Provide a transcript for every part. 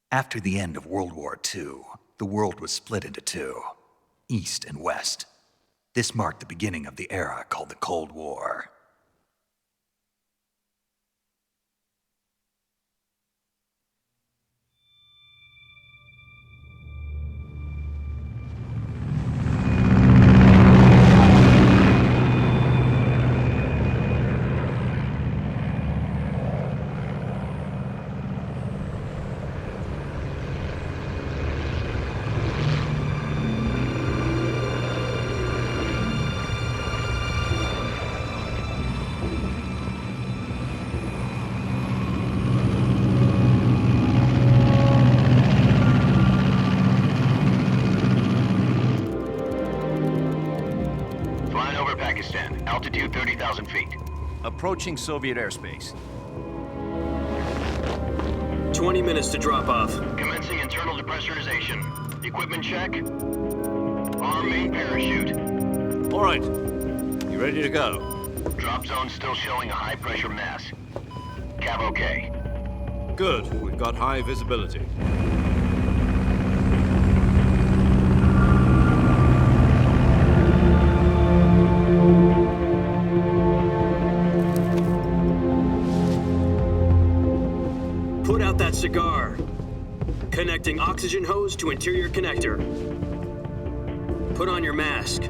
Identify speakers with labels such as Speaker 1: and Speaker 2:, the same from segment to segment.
Speaker 1: After the end of World War II, the world was split into two, East and West. This marked the beginning of the era called the Cold War.
Speaker 2: Altitude 30,000 feet.
Speaker 3: Approaching Soviet airspace.
Speaker 4: 20 minutes to drop off.
Speaker 2: Commencing internal depressurization. Equipment check. Arm main parachute.
Speaker 3: All right. You ready to go?
Speaker 2: Drop zone still showing a high pressure mass. CAP okay.
Speaker 3: Good. We've got high visibility.
Speaker 4: Put out that cigar. Connecting oxygen hose to interior connector. Put on your mask.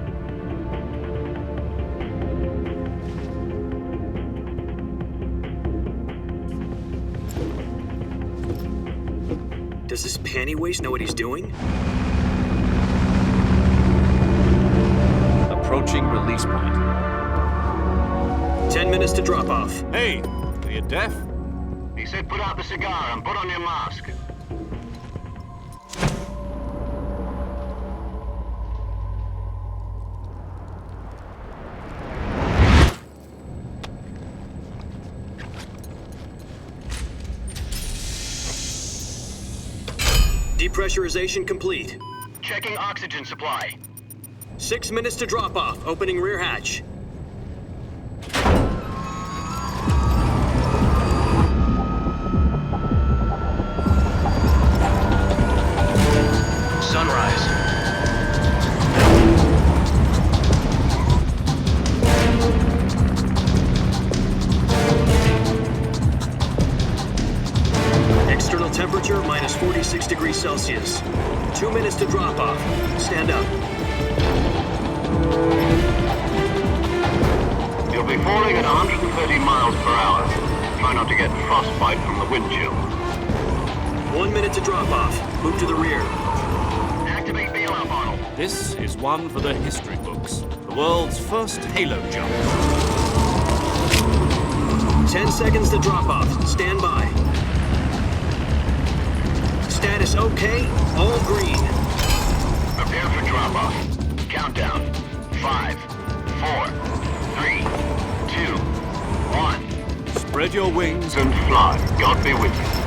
Speaker 4: Does this panty waste know what he's doing?
Speaker 3: Approaching release point.
Speaker 4: 10 minutes to drop off.
Speaker 3: Hey, are you deaf?
Speaker 2: He said put out the cigar and put on your mask.
Speaker 4: Depressurization complete.
Speaker 2: Checking oxygen supply.
Speaker 4: 6 minutes to drop off. Opening rear hatch.
Speaker 2: Sunrise.
Speaker 4: External temperature minus 46 degrees Celsius. 2 minutes to drop off. Stand up.
Speaker 2: You'll be falling at 130 miles per hour. Try not to get frostbite from the wind chill.
Speaker 4: 1 minute to drop off. Move to the rear.
Speaker 2: Activate bailout model.
Speaker 3: This is one for the history books. The world's first halo jump.
Speaker 4: 10 seconds to drop off. Stand by. Status okay. All green.
Speaker 2: Prepare for drop-off. Countdown. 5, 4, 3, 2, 1.
Speaker 3: Spread your wings
Speaker 2: And fly. God be with you.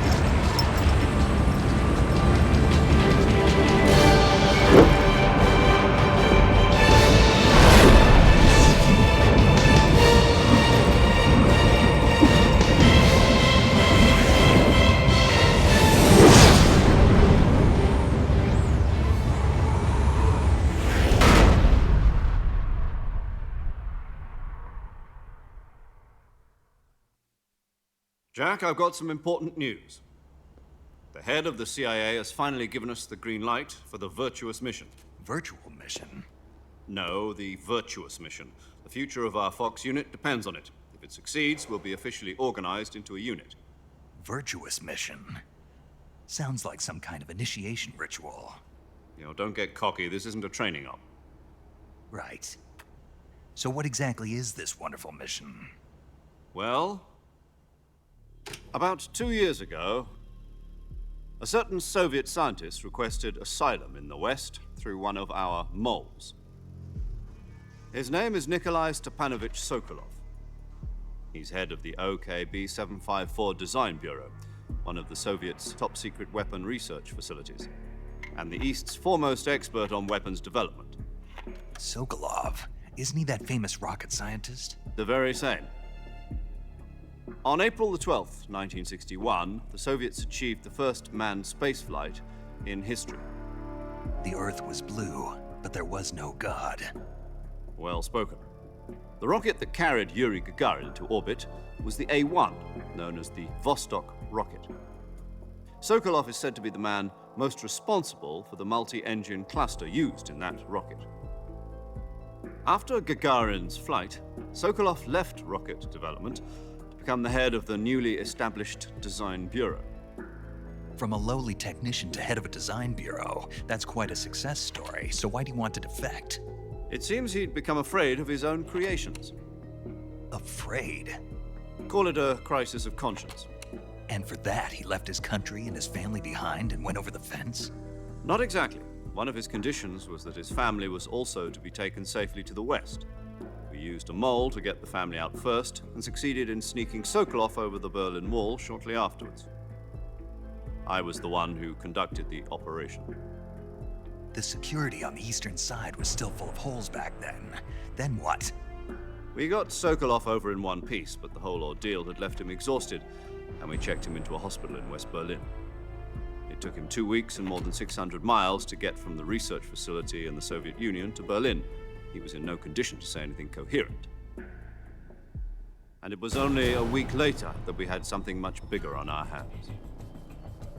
Speaker 3: Jack, I've got some important news. The head of the CIA has finally given us the green light for the virtuous mission.
Speaker 1: Virtual mission?
Speaker 3: No, the virtuous mission. The future of our Fox unit depends on it. If it succeeds, we'll be officially organized into a unit.
Speaker 1: Virtuous mission? Sounds like some kind of initiation ritual.
Speaker 3: You know, don't get cocky. This isn't a training op.
Speaker 1: Right. So what exactly is this wonderful mission?
Speaker 3: Well, about 2 years ago, a certain Soviet scientist requested asylum in the West through one of our moles. His name is Nikolai Stepanovich Sokolov. He's head of the OKB-754 Design Bureau, one of the Soviets' top-secret weapon research facilities, and the East's foremost expert on weapons development.
Speaker 1: Sokolov? Isn't he that famous rocket scientist?
Speaker 3: The very same. On April the 12th, 1961, the Soviets achieved the first manned spaceflight in history.
Speaker 1: The Earth was blue, but there was no God.
Speaker 3: Well spoken. The rocket that carried Yuri Gagarin into orbit was the A-1, known as the Vostok rocket. Sokolov is said to be the man most responsible for the multi-engine cluster used in that rocket. After Gagarin's flight, Sokolov left rocket development to become the head of the newly established Design Bureau.
Speaker 1: From a lowly technician to head of a design bureau, that's quite a success story, so why do you want to defect?
Speaker 3: It seems he'd become afraid of his own creations.
Speaker 1: Afraid?
Speaker 3: Call it a crisis of conscience.
Speaker 1: And for that, he left his country and his family behind and went over the fence?
Speaker 3: Not exactly. One of his conditions was that his family was also to be taken safely to the west. We used a mole to get the family out first and succeeded in sneaking Sokolov over the Berlin Wall shortly afterwards. I was the one who conducted the operation.
Speaker 1: The security on the eastern side was still full of holes back then. Then what?
Speaker 3: We got Sokolov over in one piece, but the whole ordeal had left him exhausted, and we checked him into a hospital in West Berlin. It took him 2 weeks and more than 600 miles to get from the research facility in the Soviet Union to Berlin. He was in no condition to say anything coherent. And it was only a week later that we had something much bigger on our hands.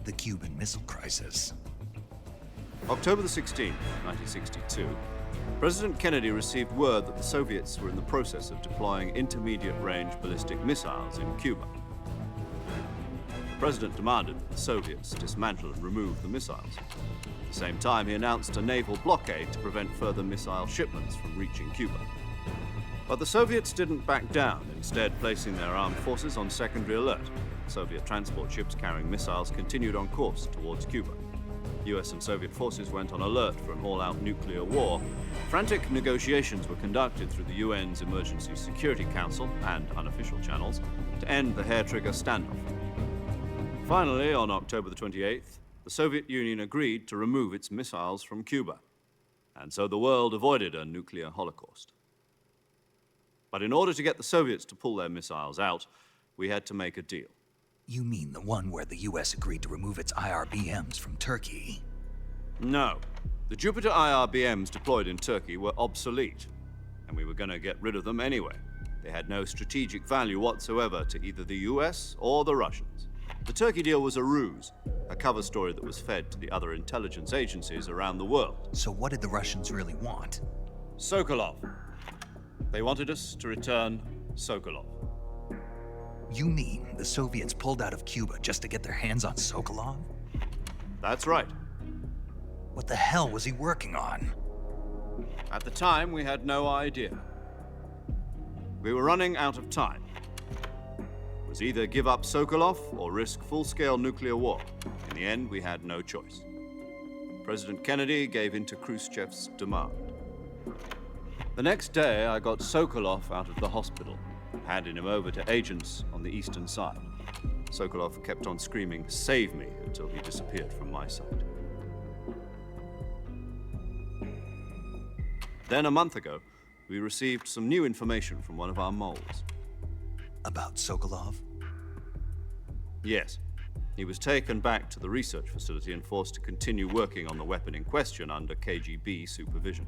Speaker 1: The Cuban Missile Crisis.
Speaker 3: October the 16th, 1962, President Kennedy received word that the Soviets were in the process of deploying intermediate-range ballistic missiles in Cuba. The President demanded that the Soviets dismantle and remove the missiles. At the same time, he announced a naval blockade to prevent further missile shipments from reaching Cuba. But the Soviets didn't back down, instead placing their armed forces on secondary alert. Soviet transport ships carrying missiles continued on course towards Cuba. US and Soviet forces went on alert for an all-out nuclear war. Frantic negotiations were conducted through the UN's Emergency Security Council and unofficial channels to end the hair-trigger standoff. Finally, on October the 28th, the Soviet Union agreed to remove its missiles from Cuba. And so the world avoided a nuclear holocaust. But in order to get the Soviets to pull their missiles out, we had to make a deal.
Speaker 1: You mean the one where the US agreed to remove its IRBMs from Turkey?
Speaker 3: No. The Jupiter IRBMs deployed in Turkey were obsolete, and we were going to get rid of them anyway. They had no strategic value whatsoever to either the US or the Russians. The Turkey deal was a ruse, a cover story that was fed to the other intelligence agencies around the world.
Speaker 1: So what did the Russians really want?
Speaker 3: Sokolov. They wanted us to return Sokolov.
Speaker 1: You mean the Soviets pulled out of Cuba just to get their hands on Sokolov?
Speaker 3: That's right.
Speaker 1: What the hell was he working on?
Speaker 3: At the time, we had no idea. We were running out of time. It was either give up Sokolov or risk full-scale nuclear war. In the end, we had no choice. President Kennedy gave in to Khrushchev's demand. The next day, I got Sokolov out of the hospital, handing him over to agents on the eastern side. Sokolov kept on screaming, "Save me," until he disappeared from my sight. Then a month ago, we received some new information from one of our moles.
Speaker 1: About Sokolov?
Speaker 3: Yes. He was taken back to the research facility and forced to continue working on the weapon in question under KGB supervision.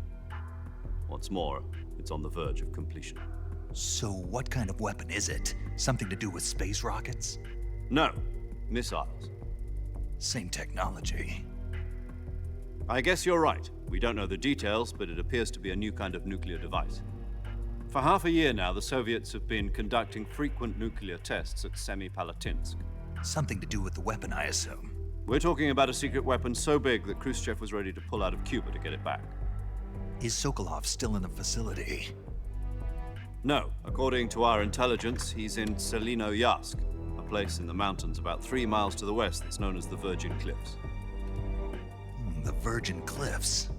Speaker 3: What's more, it's on the verge of completion.
Speaker 1: So what kind of weapon is it? Something to do with space rockets?
Speaker 3: No, missiles.
Speaker 1: Same technology.
Speaker 3: I guess you're right. We don't know the details, but it appears to be a new kind of nuclear device. For half a year now, the Soviets have been conducting frequent nuclear tests at Semipalatinsk.
Speaker 1: Something to do with the weapon, I assume.
Speaker 3: We're talking about a secret weapon so big that Khrushchev was ready to pull out of Cuba to get it back.
Speaker 1: Is Sokolov still in the facility?
Speaker 3: No. According to our intelligence, he's in Selinoyarsk, a place in the mountains about 3 miles to the west that's known as the Virgin Cliffs.
Speaker 1: The Virgin Cliffs.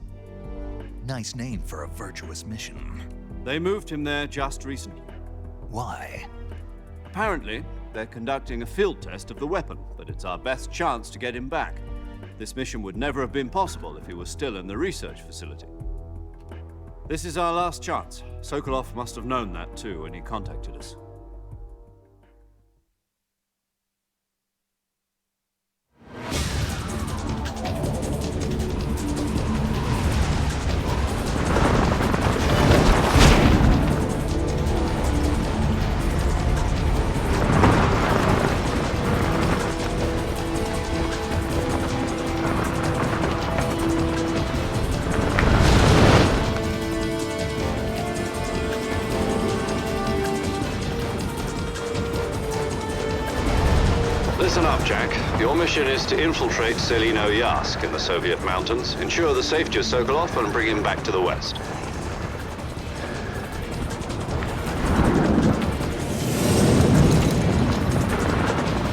Speaker 1: Nice name for a virtuous mission.
Speaker 3: They moved him there just recently.
Speaker 1: Why?
Speaker 3: Apparently, they're conducting a field test of the weapon, but it's our best chance to get him back. This mission would never have been possible if he was still in the research facility. This is our last chance. Sokolov must have known that too when he contacted us. Listen up, Jack. Your mission is to infiltrate Selino Yask in the Soviet mountains, ensure the safety of Sokolov, and bring him back to the West.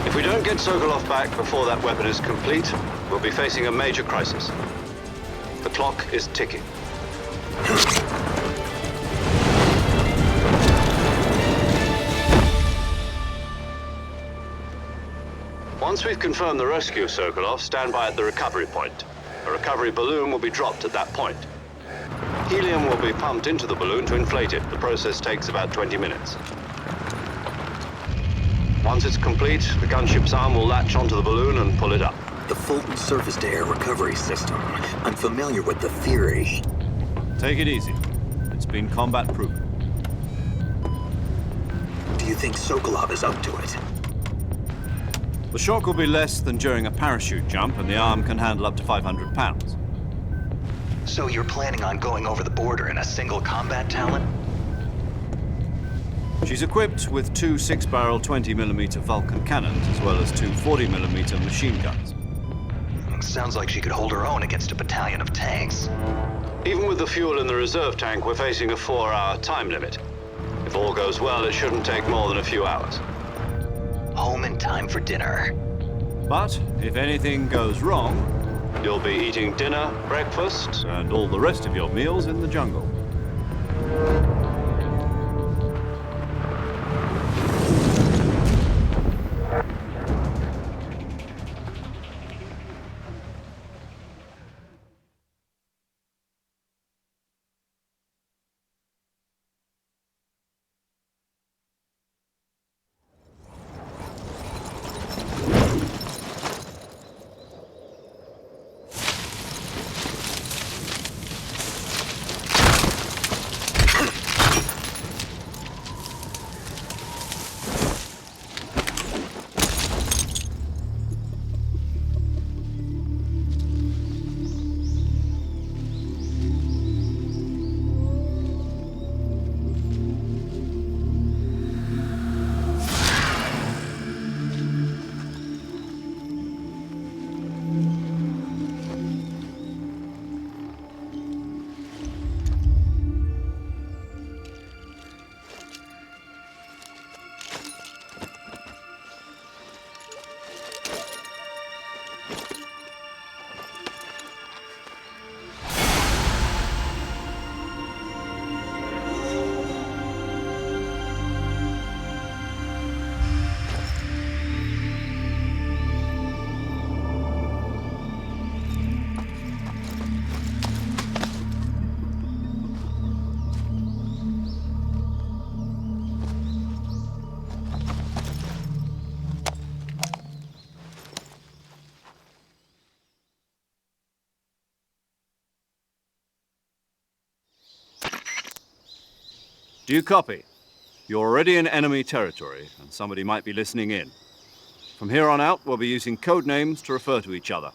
Speaker 3: If we don't get Sokolov back before that weapon is complete, we'll be facing a major crisis. The clock is ticking. Once we've confirmed the rescue of Sokolov, stand by at the recovery point. A recovery balloon will be dropped at that point. Helium will be pumped into the balloon to inflate it. The process takes about 20 minutes. Once it's complete, the gunship's arm will latch onto the balloon and pull it up.
Speaker 4: The Fulton surface-to-air recovery system. I'm familiar with the theory.
Speaker 3: Take it easy. It's been combat-proven.
Speaker 4: Do you think Sokolov is up to it?
Speaker 3: The shock will be less than during a parachute jump, and the arm can handle up to 500 pounds.
Speaker 1: So you're planning on going over the border in a single combat Talon?
Speaker 3: She's equipped with two 6-barrel 20mm Vulcan cannons, as well as two 40mm machine guns.
Speaker 1: Sounds like she could hold her own against a battalion of tanks.
Speaker 3: Even with the fuel in the reserve tank, we're facing a 4-hour time limit. If all goes well, it shouldn't take more than a few hours.
Speaker 1: Home in time for dinner.
Speaker 3: But if anything goes wrong, you'll be eating dinner, breakfast, and all the rest of your meals in the jungle. Do you copy? You're already in enemy territory, and somebody might be listening in. From here on out, we'll be using code names to refer to each other.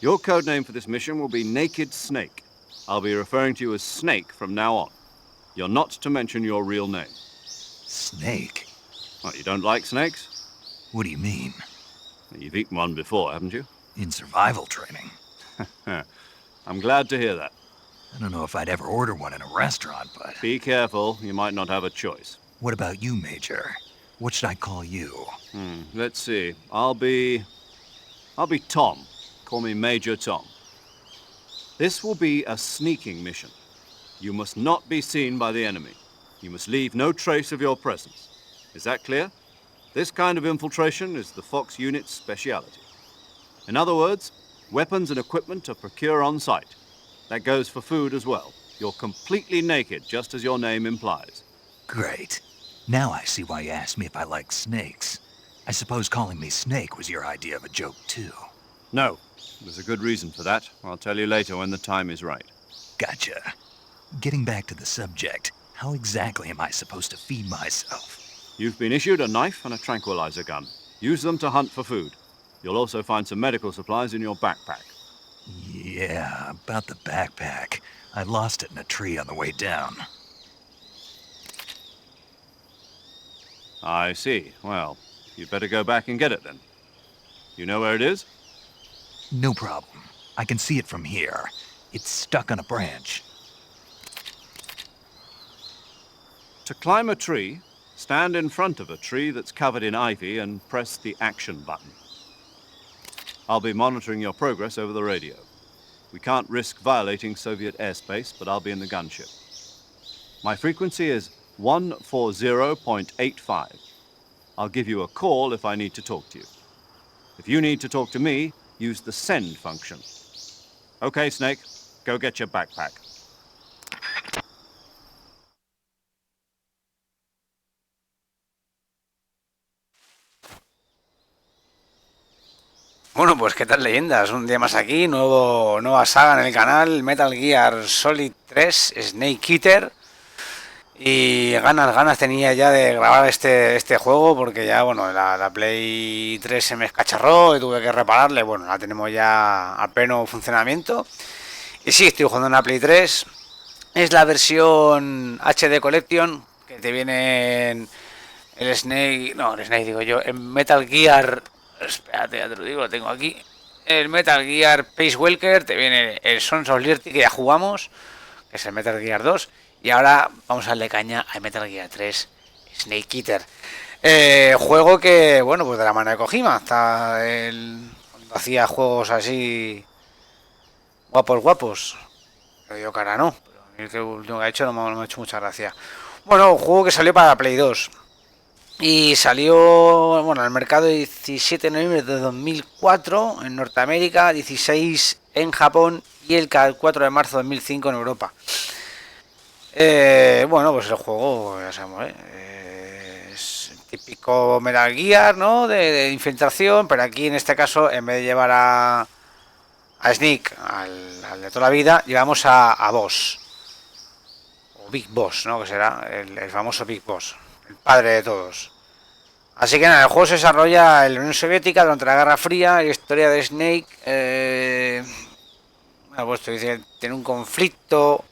Speaker 3: Your code name for this mission will be Naked Snake. I'll be referring to you as Snake from now on. You're not to mention your real name.
Speaker 1: Snake?
Speaker 3: What, you don't like snakes?
Speaker 1: What do you mean?
Speaker 3: You've eaten one before, haven't you?
Speaker 1: In survival training.
Speaker 3: I'm glad to hear that.
Speaker 1: I don't know if I'd ever order one in a restaurant, but...
Speaker 3: Be careful, you might not have a choice.
Speaker 1: What about you, Major? What should I call you?
Speaker 3: Let's see. I'll be Tom. Call me Major Tom. This will be a sneaking mission. You must not be seen by the enemy. You must leave no trace of your presence. Is that clear? This kind of infiltration is the Fox unit's speciality. In other words, weapons and equipment are procured on site. That goes for food as well. You're completely naked, just as your name implies.
Speaker 1: Great. Now I see why you asked me if I like snakes. I suppose calling me Snake was your idea of a joke, too.
Speaker 3: No, there's a good reason for that. I'll tell you later when the time is right.
Speaker 1: Gotcha. Getting back to the subject, how exactly am I supposed to feed myself?
Speaker 3: You've been issued a knife and a tranquilizer gun. Use them to hunt for food. You'll also find some medical supplies in your backpack.
Speaker 1: Yeah, about the backpack. I lost it in a tree on the way down.
Speaker 3: I see. Well, you'd better go back and get it then. You know where it is?
Speaker 1: No problem. I can see it from here. It's stuck on a branch.
Speaker 3: To climb a tree, stand in front of a tree that's covered in ivy and press the action button. I'll be monitoring your progress over the radio. We can't risk violating Soviet airspace, but I'll be in the gunship. My frequency is 140.85. I'll give you a call if I need to talk to you. If you need to talk to me, use the send function. Okay, Snake, go get your backpack.
Speaker 5: Bueno, pues qué tal leyendas, un día más aquí, nueva saga en el canal, Metal Gear Solid 3, Snake Eater. Y ganas tenía ya de grabar este juego porque ya, bueno, la Play 3 se me escacharró y tuve que repararle. Bueno, la tenemos ya a pleno funcionamiento. Y sí, estoy jugando en la Play 3. Es la versión HD Collection, que te viene en el Snake, no, el Snake digo yo, en Metal Gear, espérate, ya te lo digo, lo tengo aquí. El Metal Gear Space Walker, te viene el Sons of Liberty que ya jugamos, que es el Metal Gear 2. Y ahora vamos a darle caña a Metal Gear 3 Snake Eater. Juego que, bueno, pues de la mano de Kojima. Hasta él cuando hacía juegos así guapos. Pero yo cara no. Pero a mí el que último que ha hecho no me ha hecho mucha gracia. Bueno, un juego que salió para Play 2. Y salió, bueno, al mercado el 17 de noviembre de 2004 en Norteamérica, 16 en Japón y el 4 de marzo de 2005 en Europa. Bueno, pues el juego, ya sabemos, es típico Metal Gear, ¿no? De infiltración, pero aquí en este caso, en vez de llevar a Snake, al de toda la vida, llevamos a Boss. O Big Boss, ¿no? Que será el famoso Big Boss, el padre de todos. Así que nada, el juego se desarrolla en la Unión Soviética durante la Guerra Fría, la historia de Snake, bueno, pues tiene un conflicto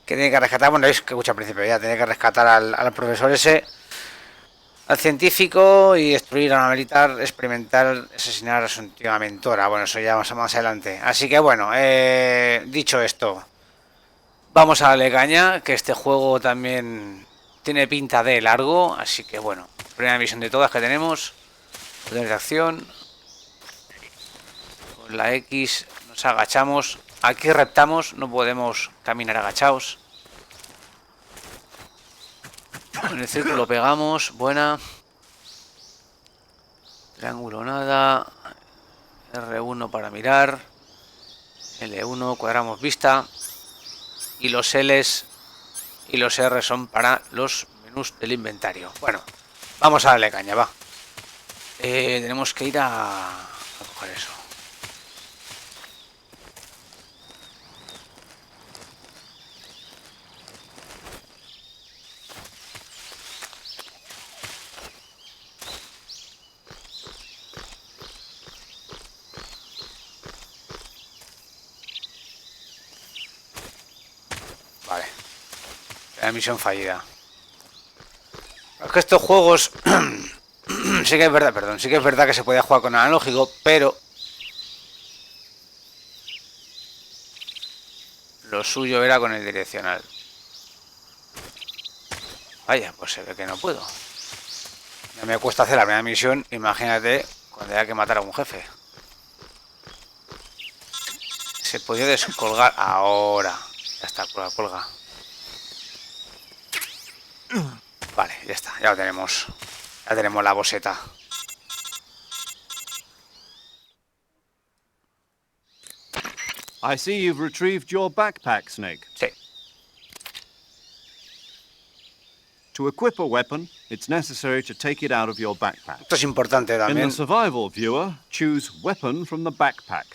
Speaker 5: que tiene que rescatar, bueno, es que escucha al principio ya, tiene que rescatar al profesor ese, al científico y destruir a una militar, experimentar, asesinar a su antigua mentora. Bueno, eso ya más adelante. Así que bueno, dicho esto, vamos a darle caña, que este juego también tiene pinta de largo, así que bueno, primera misión de todas que tenemos, poder de acción, con la X nos agachamos, aquí reptamos, no podemos caminar agachados. En el círculo pegamos, buena. Triángulo nada. R1 para mirar. L1 cuadramos vista. Y los L's y los R son para los menús del inventario. Bueno, vamos a darle caña, va. Tenemos que ir a coger eso. Vale. La misión fallida. Es que estos juegos sí que es verdad, que se podía jugar con analógico, pero lo suyo era con el direccional. Vaya, pues se ve que no puedo. Ya me cuesta hacer la primera misión, imagínate cuando haya que matar a un jefe. Se podía descolgar ahora. Ya está, cuelga. Vale, ya está, ya lo tenemos. Ya tenemos la boseta.
Speaker 3: I see you've retrieved your backpack, Snake.
Speaker 5: Sí.
Speaker 3: To equip a weapon, it's necessary to take it out of your backpack.
Speaker 5: Esto es importante
Speaker 3: In
Speaker 5: también.
Speaker 3: the survival viewer, choose Weapon from the backpack.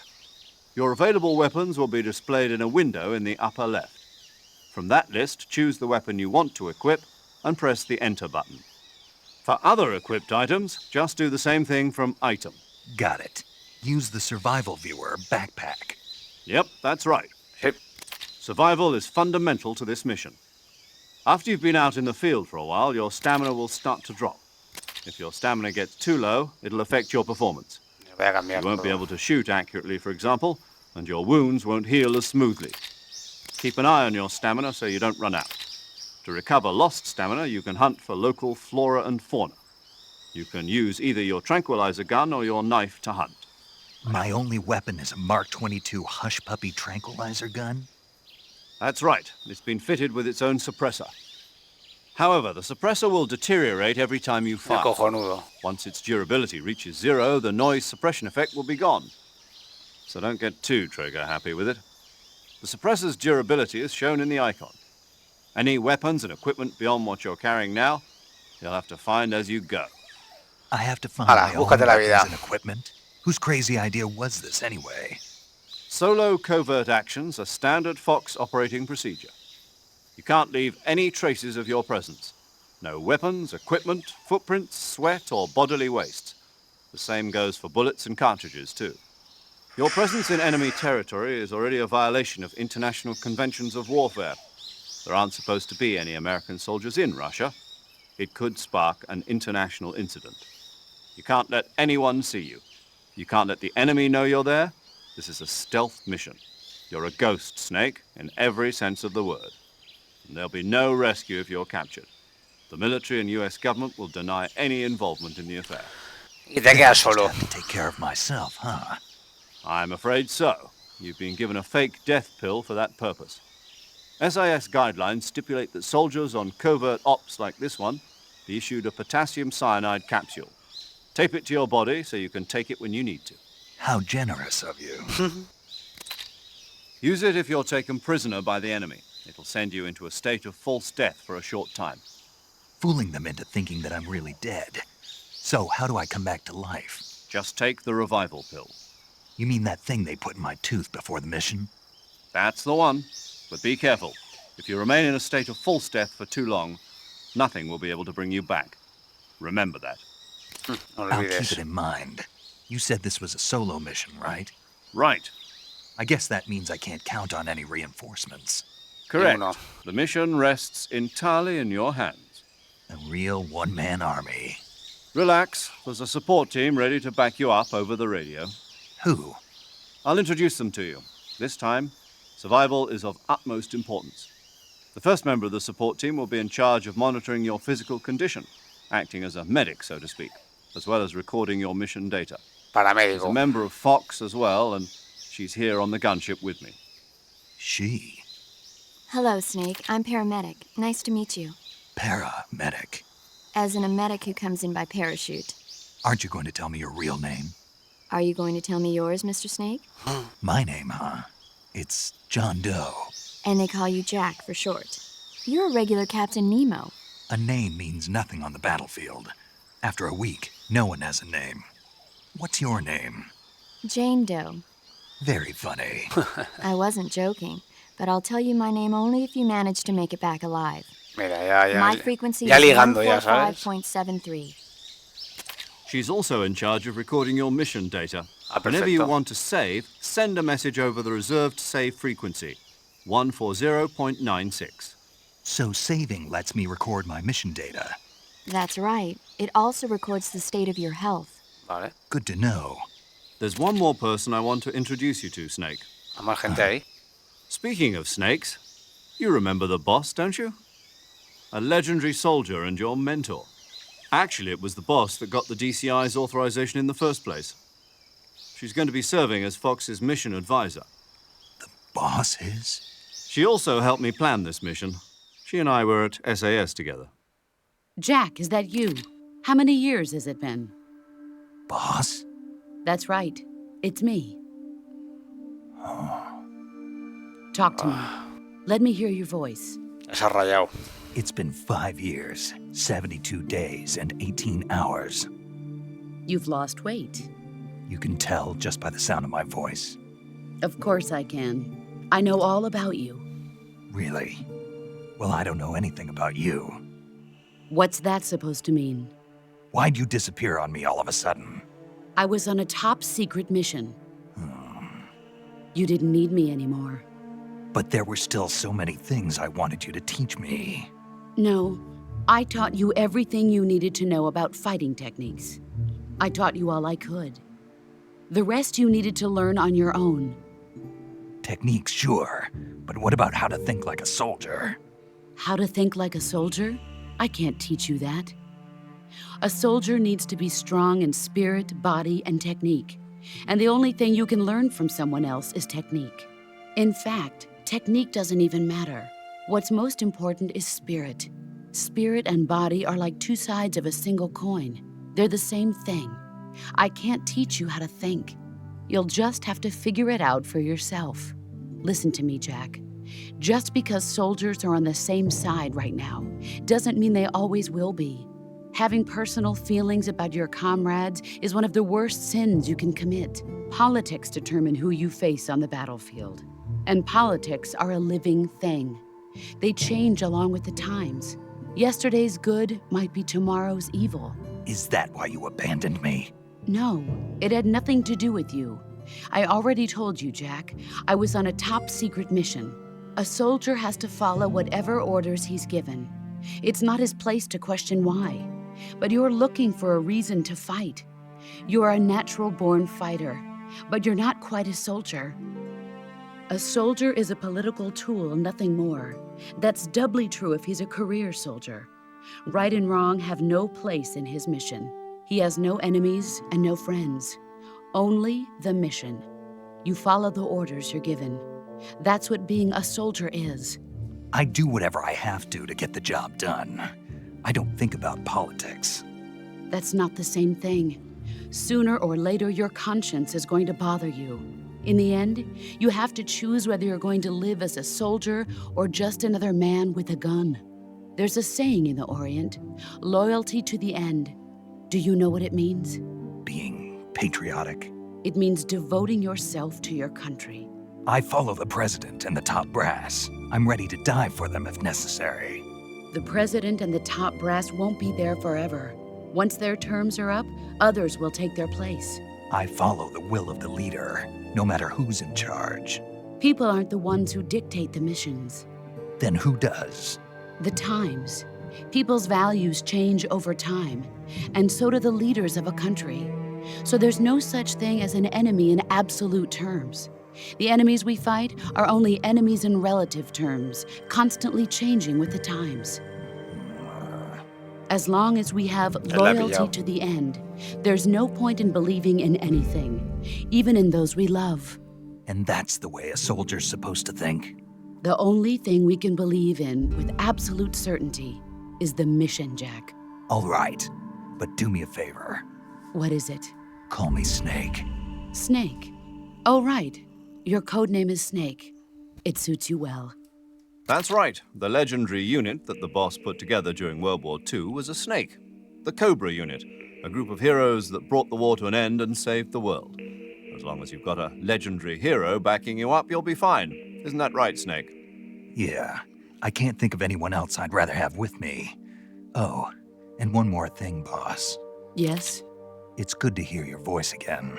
Speaker 3: Your available weapons will be displayed in a window in the upper left. From that list, choose the weapon you want to equip and press the Enter button. For other equipped items, just do the same thing from Item.
Speaker 1: Got it. Use the survival viewer backpack.
Speaker 3: Yep, that's right.
Speaker 5: Sí.
Speaker 3: Survival is fundamental to this mission. After you've been out in the field for a while, your stamina will start to drop. If your stamina gets too low, it'll affect your performance.
Speaker 5: Voy a
Speaker 3: You
Speaker 5: cambiar
Speaker 3: won't be
Speaker 5: todo.
Speaker 3: able to shoot accurately, for example, and your wounds won't heal as smoothly. Keep an eye on your stamina so you don't run out. To recover lost stamina, you can hunt for local flora and fauna. You can use either your tranquilizer gun or your knife to hunt.
Speaker 1: My only weapon is a Mark 22 Hush Puppy tranquilizer gun?
Speaker 3: That's right. It's been fitted with its own suppressor. However, the suppressor will deteriorate every time you
Speaker 5: Es
Speaker 3: fire.
Speaker 5: cojonudo.
Speaker 3: Once its durability reaches 0, the noise suppression effect will be gone. So don't get too trigger happy with it. The suppressor's durability is shown in the icon. Any weapons and equipment beyond what you're carrying now, you'll have to find as you go.
Speaker 1: I have to find
Speaker 5: Hala,
Speaker 1: my own
Speaker 5: búscate la
Speaker 1: weapons
Speaker 5: vida.
Speaker 1: and equipment? Whose crazy idea was this anyway?
Speaker 3: Solo covert actions are standard Fox operating procedure. You can't leave any traces of your presence. No weapons, equipment, footprints, sweat, or bodily waste. The same goes for bullets and cartridges, too. Your presence in enemy territory is already a violation of international conventions of warfare. There aren't supposed to be any American soldiers in Russia. It could spark an international incident. You can't let anyone see you. You can't let the enemy know you're there. This is a stealth mission. You're a ghost, Snake, in every sense of the word. And there'll be no rescue if you're captured. The military and US government will deny any involvement in the affair.
Speaker 5: Y te quedas
Speaker 1: Just
Speaker 5: solo.
Speaker 1: have to take care of myself, huh?
Speaker 3: I'm afraid so. You've been given a fake death pill for that purpose. SIS guidelines stipulate that soldiers on covert ops like this one be issued a potassium cyanide capsule. Tape it to your body so you can take it when you need to.
Speaker 1: How generous of you.
Speaker 3: Use it if you're taken prisoner by the enemy. It'll send you into a state of false death for a short time.
Speaker 1: Fooling them into thinking that I'm really dead. So, how do I come back to life?
Speaker 3: Just take the revival pill.
Speaker 1: You mean that thing they put in my tooth before the mission?
Speaker 3: That's the one. But be careful. If you remain in a state of false death for too long, nothing will be able to bring you back. Remember that.
Speaker 5: No
Speaker 1: I'll keep
Speaker 5: olvides.
Speaker 1: it in mind. You said this was a solo mission, right?
Speaker 3: Right.
Speaker 1: I guess that means I can't count on any reinforcements.
Speaker 3: Correct.
Speaker 5: Uno.
Speaker 3: The mission rests entirely in your hands.
Speaker 1: A real one-man army.
Speaker 3: Relax. There's a support team ready to back you up over the radio.
Speaker 1: Who?
Speaker 3: I'll introduce them to you. This time, survival is of utmost importance. The first member of the support team will be in charge of monitoring your physical condition, acting as a medic, so to speak, as well as recording your mission data. She's a
Speaker 5: Paramédico.
Speaker 3: member of Fox as well, and she's here on the gunship with me.
Speaker 1: She.
Speaker 6: Hello, Snake. I'm paramedic. Nice to meet you.
Speaker 1: Paramedic.
Speaker 6: As in a medic who comes in by parachute.
Speaker 1: Aren't you going to tell me your real name?
Speaker 6: Are you going to tell me yours, Mr. Snake?
Speaker 1: My name, huh? It's John Doe.
Speaker 6: And they call you Jack for short. You're a regular Captain Nemo.
Speaker 1: A name means nothing on the battlefield. After a week, no one has a name. What's your name?
Speaker 6: Jane Doe.
Speaker 1: Very funny.
Speaker 6: I wasn't joking, but I'll tell you my name only if you manage to make it back alive.
Speaker 5: Mira,
Speaker 6: My frequency
Speaker 5: ya
Speaker 6: is
Speaker 5: ligando, ya sabes.
Speaker 6: 145.73.
Speaker 3: She's also in charge of recording your mission data.
Speaker 5: Ah,
Speaker 3: Whenever you
Speaker 5: perfecto.
Speaker 3: want to save, send a message over the reserved save frequency, 140.96.
Speaker 1: So saving lets me record my mission data.
Speaker 6: That's right. It also records the state of your health.
Speaker 5: Vale.
Speaker 1: Good to know.
Speaker 3: There's one more person I want to introduce you to, Snake.
Speaker 5: Hay más gente ahí.
Speaker 3: Speaking of snakes, you remember the boss, don't you? A legendary soldier and your mentor. Actually, it was the boss that got the DCI's authorization in the first place. She's going to be serving as Fox's mission advisor.
Speaker 1: Boss is?
Speaker 3: She also helped me plan this mission. She and I were at SAS together.
Speaker 7: Jack, is that you? How many years has it been?
Speaker 1: Boss?
Speaker 7: That's right. It's me. Talk to me. Let me hear your voice.
Speaker 5: Es arrayado.
Speaker 1: It's been 5 years, 72 days, and 18 hours.
Speaker 7: You've lost weight.
Speaker 1: You can tell just by the sound of my voice.
Speaker 7: Of course I can. I know all about you.
Speaker 1: Really? Well, I don't know anything about you.
Speaker 7: What's that supposed to mean?
Speaker 1: Why'd you disappear on me all of a sudden?
Speaker 7: I was on a top secret mission. You didn't need me anymore.
Speaker 1: But there were still so many things I wanted you to teach me.
Speaker 7: No, I taught you everything you needed to know about fighting techniques. I taught you all I could. The rest you needed to learn on your own.
Speaker 1: Techniques, sure, but what about how to think like a soldier?
Speaker 7: How to think like a soldier? I can't teach you that. A soldier needs to be strong in spirit, body, and technique. And the only thing you can learn from someone else is technique. In fact, technique doesn't even matter. What's most important is spirit. Spirit and body are like two sides of a single coin. They're the same thing. I can't teach you how to think. You'll just have to figure it out for yourself. Listen to me, Jack. Just because soldiers are on the same side right now doesn't mean they always will be. Having personal feelings about your comrades is one of the worst sins you can commit. Politics determine who you face on the battlefield. And politics are a living thing. They change along with the times. Yesterday's good might be tomorrow's evil.
Speaker 1: Is that why you abandoned me?
Speaker 7: No, it had nothing to do with you. I already told you, Jack. I was on a top-secret mission. A soldier has to follow whatever orders he's given. It's not his place to question why. But you're looking for a reason to fight. You're a natural-born fighter, but you're not quite a soldier. A soldier is a political tool, nothing more. That's doubly true if he's a career soldier. Right and wrong have no place in his mission. He has no enemies and no friends. Only the mission. You follow the orders you're given. That's what being a soldier is.
Speaker 1: I do whatever I have to get the job done. I don't think about politics.
Speaker 7: That's not the same thing. Sooner or later, your conscience is going to bother you. In the end, you have to choose whether you're going to live as a soldier or just another man with a gun. There's a saying in the Orient, loyalty to the end. Do you know what it means?
Speaker 1: Being patriotic.
Speaker 7: It means devoting yourself to your country.
Speaker 1: I follow the president and the top brass. I'm ready to die for them if necessary.
Speaker 7: The president and the top brass won't be there forever. Once their terms are up, others will take their place.
Speaker 1: I follow the will of the leader, no matter who's in charge.
Speaker 7: People aren't the ones who dictate the missions.
Speaker 1: Then who does?
Speaker 7: The times. People's values change over time, and so do the leaders of a country. So there's no such thing as an enemy in absolute terms. The enemies we fight are only enemies in relative terms, constantly changing with the times. As long as we have loyalty to the end, there's no point in believing in anything, even in those we love.
Speaker 1: And that's the way a soldier's supposed to think?
Speaker 7: The only thing we can believe in with absolute certainty is the mission, Jack.
Speaker 1: All right, but do me a favor.
Speaker 7: What is it?
Speaker 1: Call me Snake.
Speaker 7: Snake. Oh, right. Your code name is Snake. It suits you well.
Speaker 3: That's right. The legendary unit that the boss put together during World War II was a snake. The Cobra unit, a group of heroes that brought the war to an end and saved the world. As long as you've got a legendary hero backing you up, you'll be fine. Isn't that right, Snake?
Speaker 1: Yeah, I can't think of anyone else I'd rather have with me. Oh, and one more thing, boss.
Speaker 7: Yes?
Speaker 1: It's good to hear your voice again.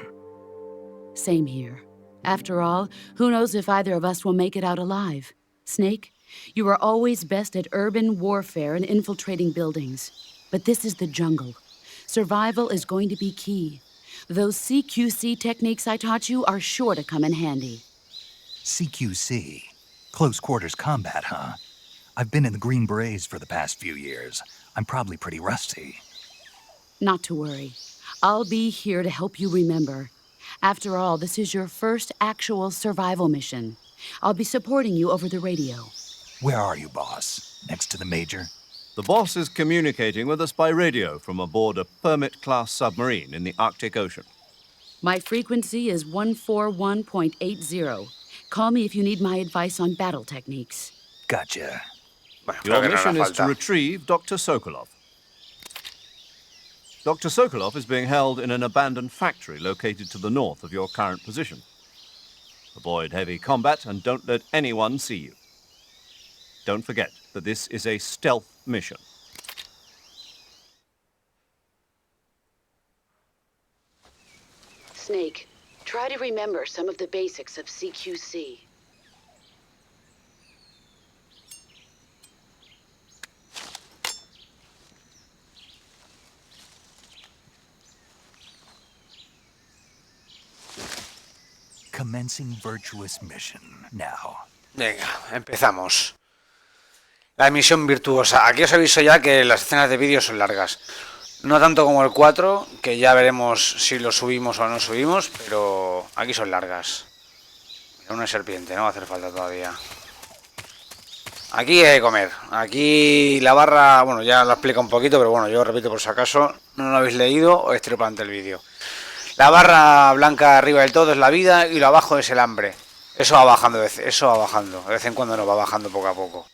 Speaker 7: Same here. After all, who knows if either of us will make it out alive? Snake, you are always best at urban warfare and infiltrating buildings. But this is the jungle. Survival is going to be key. Those CQC techniques I taught you are sure to come in handy.
Speaker 1: CQC? Close quarters combat, huh? I've been in the Green Berets for the past few years. I'm probably pretty rusty.
Speaker 7: Not to worry. I'll be here to help you remember. After all, this is your first actual survival mission. I'll be supporting you over the radio.
Speaker 1: Where are you, boss? Next to the Major?
Speaker 3: The boss is communicating with us by radio from aboard a Permit-class submarine in the Arctic Ocean.
Speaker 7: My frequency is 141.80. Call me if you need my advice on battle techniques.
Speaker 1: Gotcha.
Speaker 5: Bueno,
Speaker 3: Your
Speaker 5: creo que no
Speaker 3: mission
Speaker 5: hará
Speaker 3: is to
Speaker 5: falta.
Speaker 3: retrieve Dr. Sokolov. Dr. Sokolov is being held in an abandoned factory located to the north of your current position. Avoid heavy combat and don't let anyone see you. Don't forget that this is a stealth mission.
Speaker 7: Snake, try to remember some of the basics of CQC.
Speaker 1: Commencing virtuous mission now.
Speaker 5: Venga, empezamos. La misión virtuosa. Aquí os aviso ya que las escenas de vídeo son largas. No tanto como el 4, que ya veremos si lo subimos o no subimos, pero aquí son largas. Mira, una serpiente, no va a hacer falta todavía. Aquí hay que comer. Aquí la barra, bueno, ya lo explica un poquito, pero bueno, yo repito por si acaso no lo habéis leído o estiré para el vídeo. La barra blanca arriba del todo es la vida y lo abajo es el hambre. Eso va bajando, eso va bajando. De vez en cuando nos va bajando poco a poco.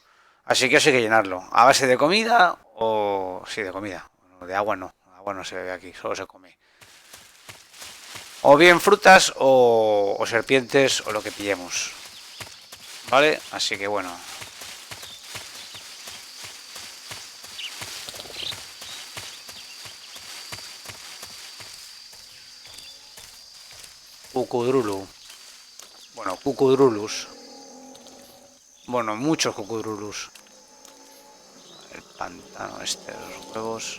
Speaker 5: Así que eso hay que llenarlo. A base de comida o... Sí, de comida. De agua no. Agua no se bebe aquí, solo se come. O bien frutas o serpientes o lo que pillemos. ¿Vale? Así que bueno. Cucudrulu. Bueno, cucudrulus. Bueno, muchos cucudrulus. El pantano este de los huevos.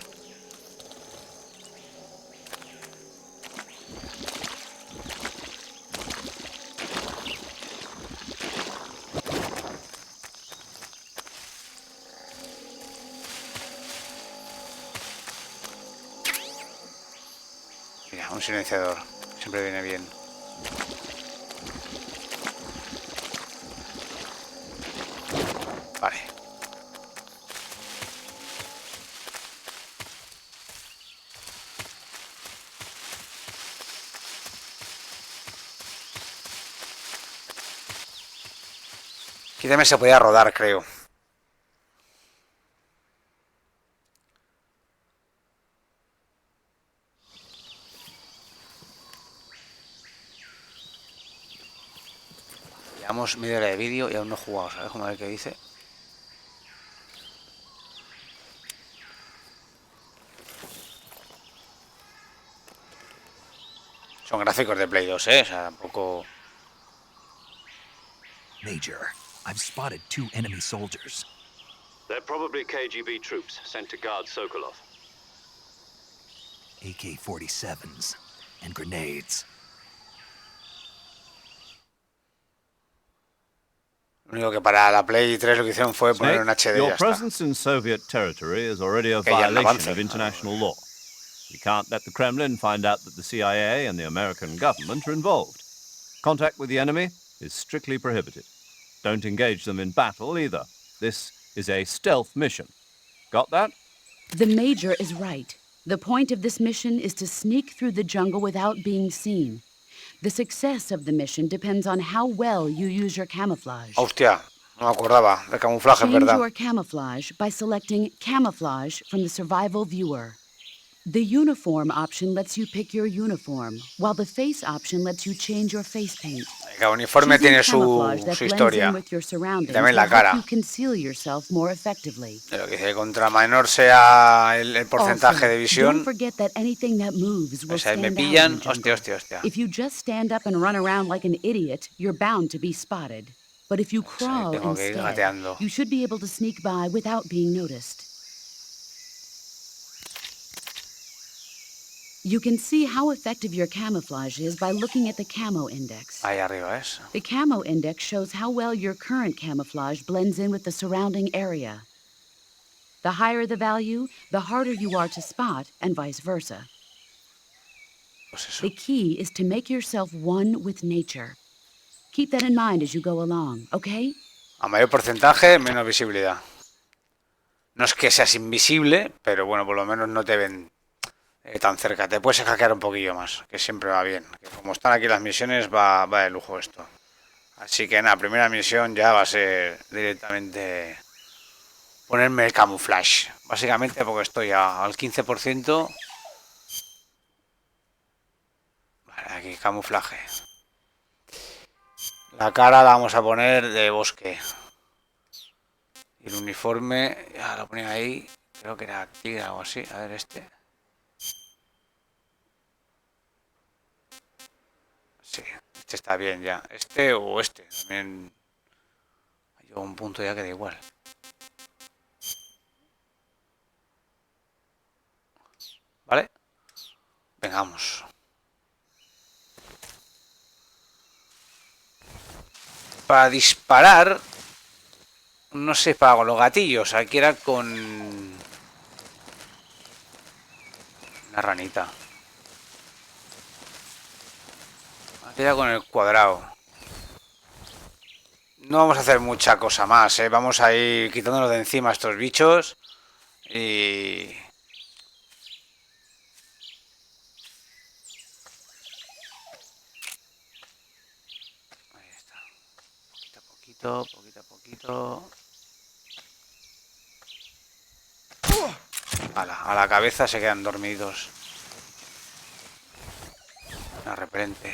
Speaker 5: Mira, un silenciador. Siempre viene bien. Vale. Aquí también se podía rodar, creo. Llevamos media hora de vídeo y aún no he jugado, ¿sabes? Como a ver qué dice. Son gráficos de Play 2, ¿eh? O sea, tampoco...
Speaker 1: Major, I've spotted 2 enemy soldiers.
Speaker 2: They're probably KGB troops sent to guard Sokolov.
Speaker 1: AK-47s and grenades.
Speaker 5: Lo único que para la Play 3 lo que hicieron fue poner un HD y
Speaker 3: your
Speaker 5: ya está.
Speaker 3: presence in Soviet territory is already a
Speaker 5: Que ya no
Speaker 3: violation
Speaker 5: avance.
Speaker 3: of international law. We can't let the Kremlin find out that the CIA and the American government are involved. Contact with the enemy is strictly prohibited. Don't engage them in battle either. This is a stealth mission. Got that?
Speaker 7: The Major is right. The point of this mission is to sneak through the jungle without being seen. The success of the mission depends on how well you use your camouflage.
Speaker 5: Hostia, no me acordaba de camuflaje, es
Speaker 7: Change
Speaker 5: verdad.
Speaker 7: your camouflage by selecting Camouflage from the Survival Viewer. The Uniform option lets you pick your uniform, while the Face option lets you change your face paint.
Speaker 5: Cada uniforme
Speaker 7: Choosing
Speaker 5: tiene
Speaker 7: camouflage that
Speaker 5: su
Speaker 7: blends
Speaker 5: historia.
Speaker 7: in with your surroundings
Speaker 5: También la
Speaker 7: will help
Speaker 5: cara.
Speaker 7: you conceal yourself more effectively.
Speaker 5: Lo que dice, contra menor sea el porcentaje de
Speaker 7: Don't
Speaker 5: visión.
Speaker 7: forget that anything that moves will
Speaker 5: O sea,
Speaker 7: stand
Speaker 5: me
Speaker 7: out in
Speaker 5: pillan.
Speaker 7: the jungle.
Speaker 5: Hostia.
Speaker 7: If you just stand up and run around like an idiot, you're bound to be spotted. But if you crawl
Speaker 5: tengo que ir
Speaker 7: instead,
Speaker 5: gateando.
Speaker 7: you should be able to sneak by without being noticed. You can see how effective your camouflage is by looking at the camo index.
Speaker 5: Ahí arriba es.
Speaker 7: The camo index shows how well your current camouflage blends in with the surrounding area. The higher the value, the harder you are to spot, and vice versa.
Speaker 5: Pues eso.
Speaker 7: The key is to make yourself one with nature. Keep that in mind as you go along, okay?
Speaker 5: A mayor porcentaje, menos visibilidad. No es que seas invisible, pero bueno, por lo menos no te ven tan cerca. Te puedes hackear un poquillo más, que siempre va bien. Que como están aquí las misiones, va de lujo esto. Así que nada, primera misión ya va a ser directamente ponerme el camuflaje. Básicamente porque estoy al 15%. Vale, aquí camuflaje. La cara la vamos a poner de bosque. Y el uniforme, ya lo ponía ahí. Creo que era tigre o algo así. A ver este. Sí, este está bien ya. Este o este. También. Llegó un punto ya que da igual. ¿Vale? Vengamos. para disparar, no sé, para con los gatillos. Aquí era con una ranita. Aquí era con el cuadrado. No vamos a hacer mucha cosa más, ¿eh? Vamos a ir quitándonos de encima a estos bichos. Y... ahí está. Poquito a poquito, poquito a poquito. A la cabeza se quedan dormidos. Una repelente.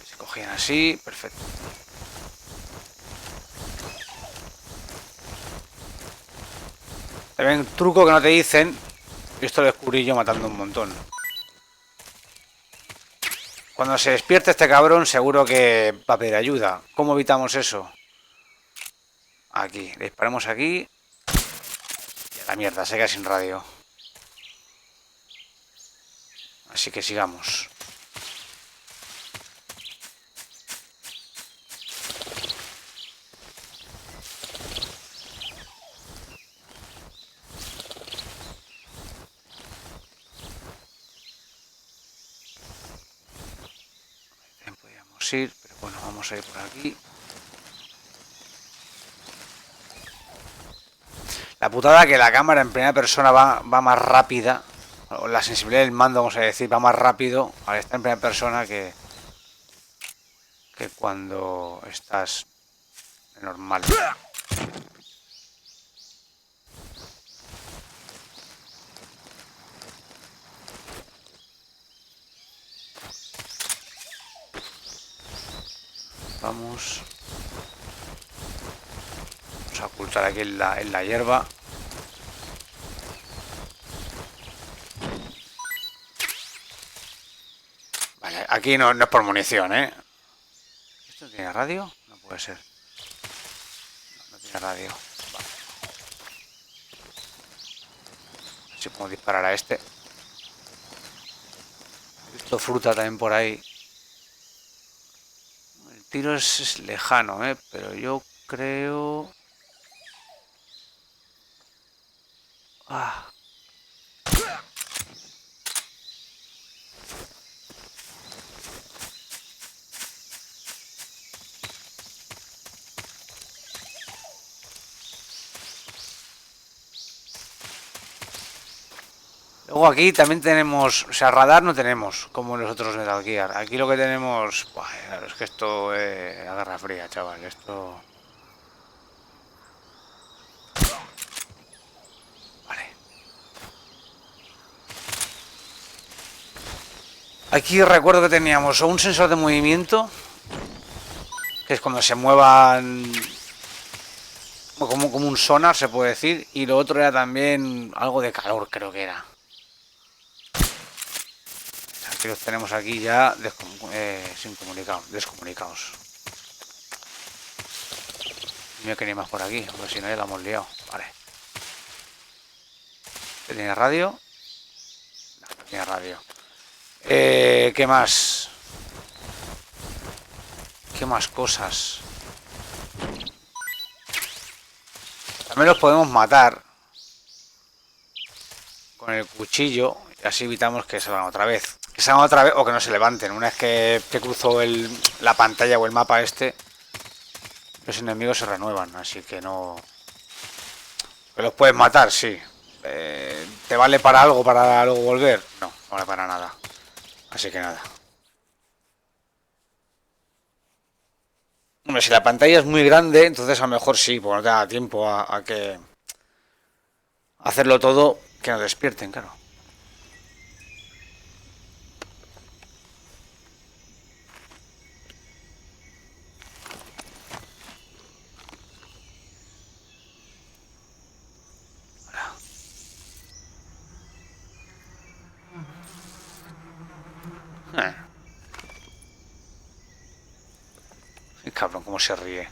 Speaker 5: Se cogían así, perfecto. También un truco que no te dicen, y esto lo descubrí yo matando un montón. Cuando se despierte este cabrón seguro que va a pedir ayuda. ¿Cómo evitamos eso? Aquí, le disparamos aquí. Y a la mierda, se queda sin radio. Así que sigamos. Podríamos ir, pero bueno, vamos a ir por aquí. La putada que la cámara en primera persona va más rápida. O la sensibilidad del mando, vamos a decir, va más rápido al estar en primera persona que cuando estás en normal. Vamos a ocultar aquí en la hierba. Vale, aquí no es por munición, ¿eh? ¿Esto tiene radio? No puede ser. No tiene radio. Vale. A ver si podemos disparar a este. He visto fruta también por ahí. El tiro es lejano, ¿eh? Pero yo creo... Ah. Luego aquí también tenemos, o sea, radar no tenemos, como en los otros Metal Gear. Aquí lo que tenemos, buah, claro, es que esto es la Guerra Fría, chaval, esto... Vale. Aquí recuerdo que teníamos un sensor de movimiento, que es cuando se muevan... Como un sonar, se puede decir, y lo otro era también algo de calor, creo que era. Aquí los tenemos aquí ya descomunicados. No hay que ni más por aquí, porque si no ya lo hemos liado. Vale. ¿Tiene radio? No tiene radio. ¿Qué más? ¿Qué más cosas? También los podemos matar con el cuchillo y así evitamos que salgan otra vez. Que salgan otra vez o que no se levanten. Una vez que cruzó la pantalla o el mapa este, los enemigos se renuevan, así que no... ¿Que los puedes matar? Sí. ¿Te vale para algo para luego volver? No, no vale para nada. Así que nada. Bueno, si la pantalla es muy grande, entonces a lo mejor sí, porque no te da tiempo a que... hacerlo todo, que nos despierten, claro. Cabrón, cómo se ríe.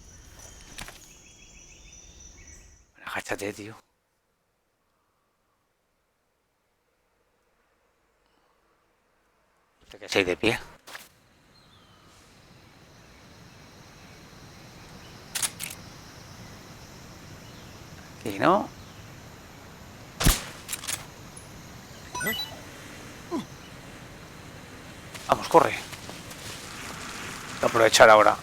Speaker 5: Agáchate, tío. estáis de pie. Aquí no. Vamos, corre. Voy a aprovechar ahora.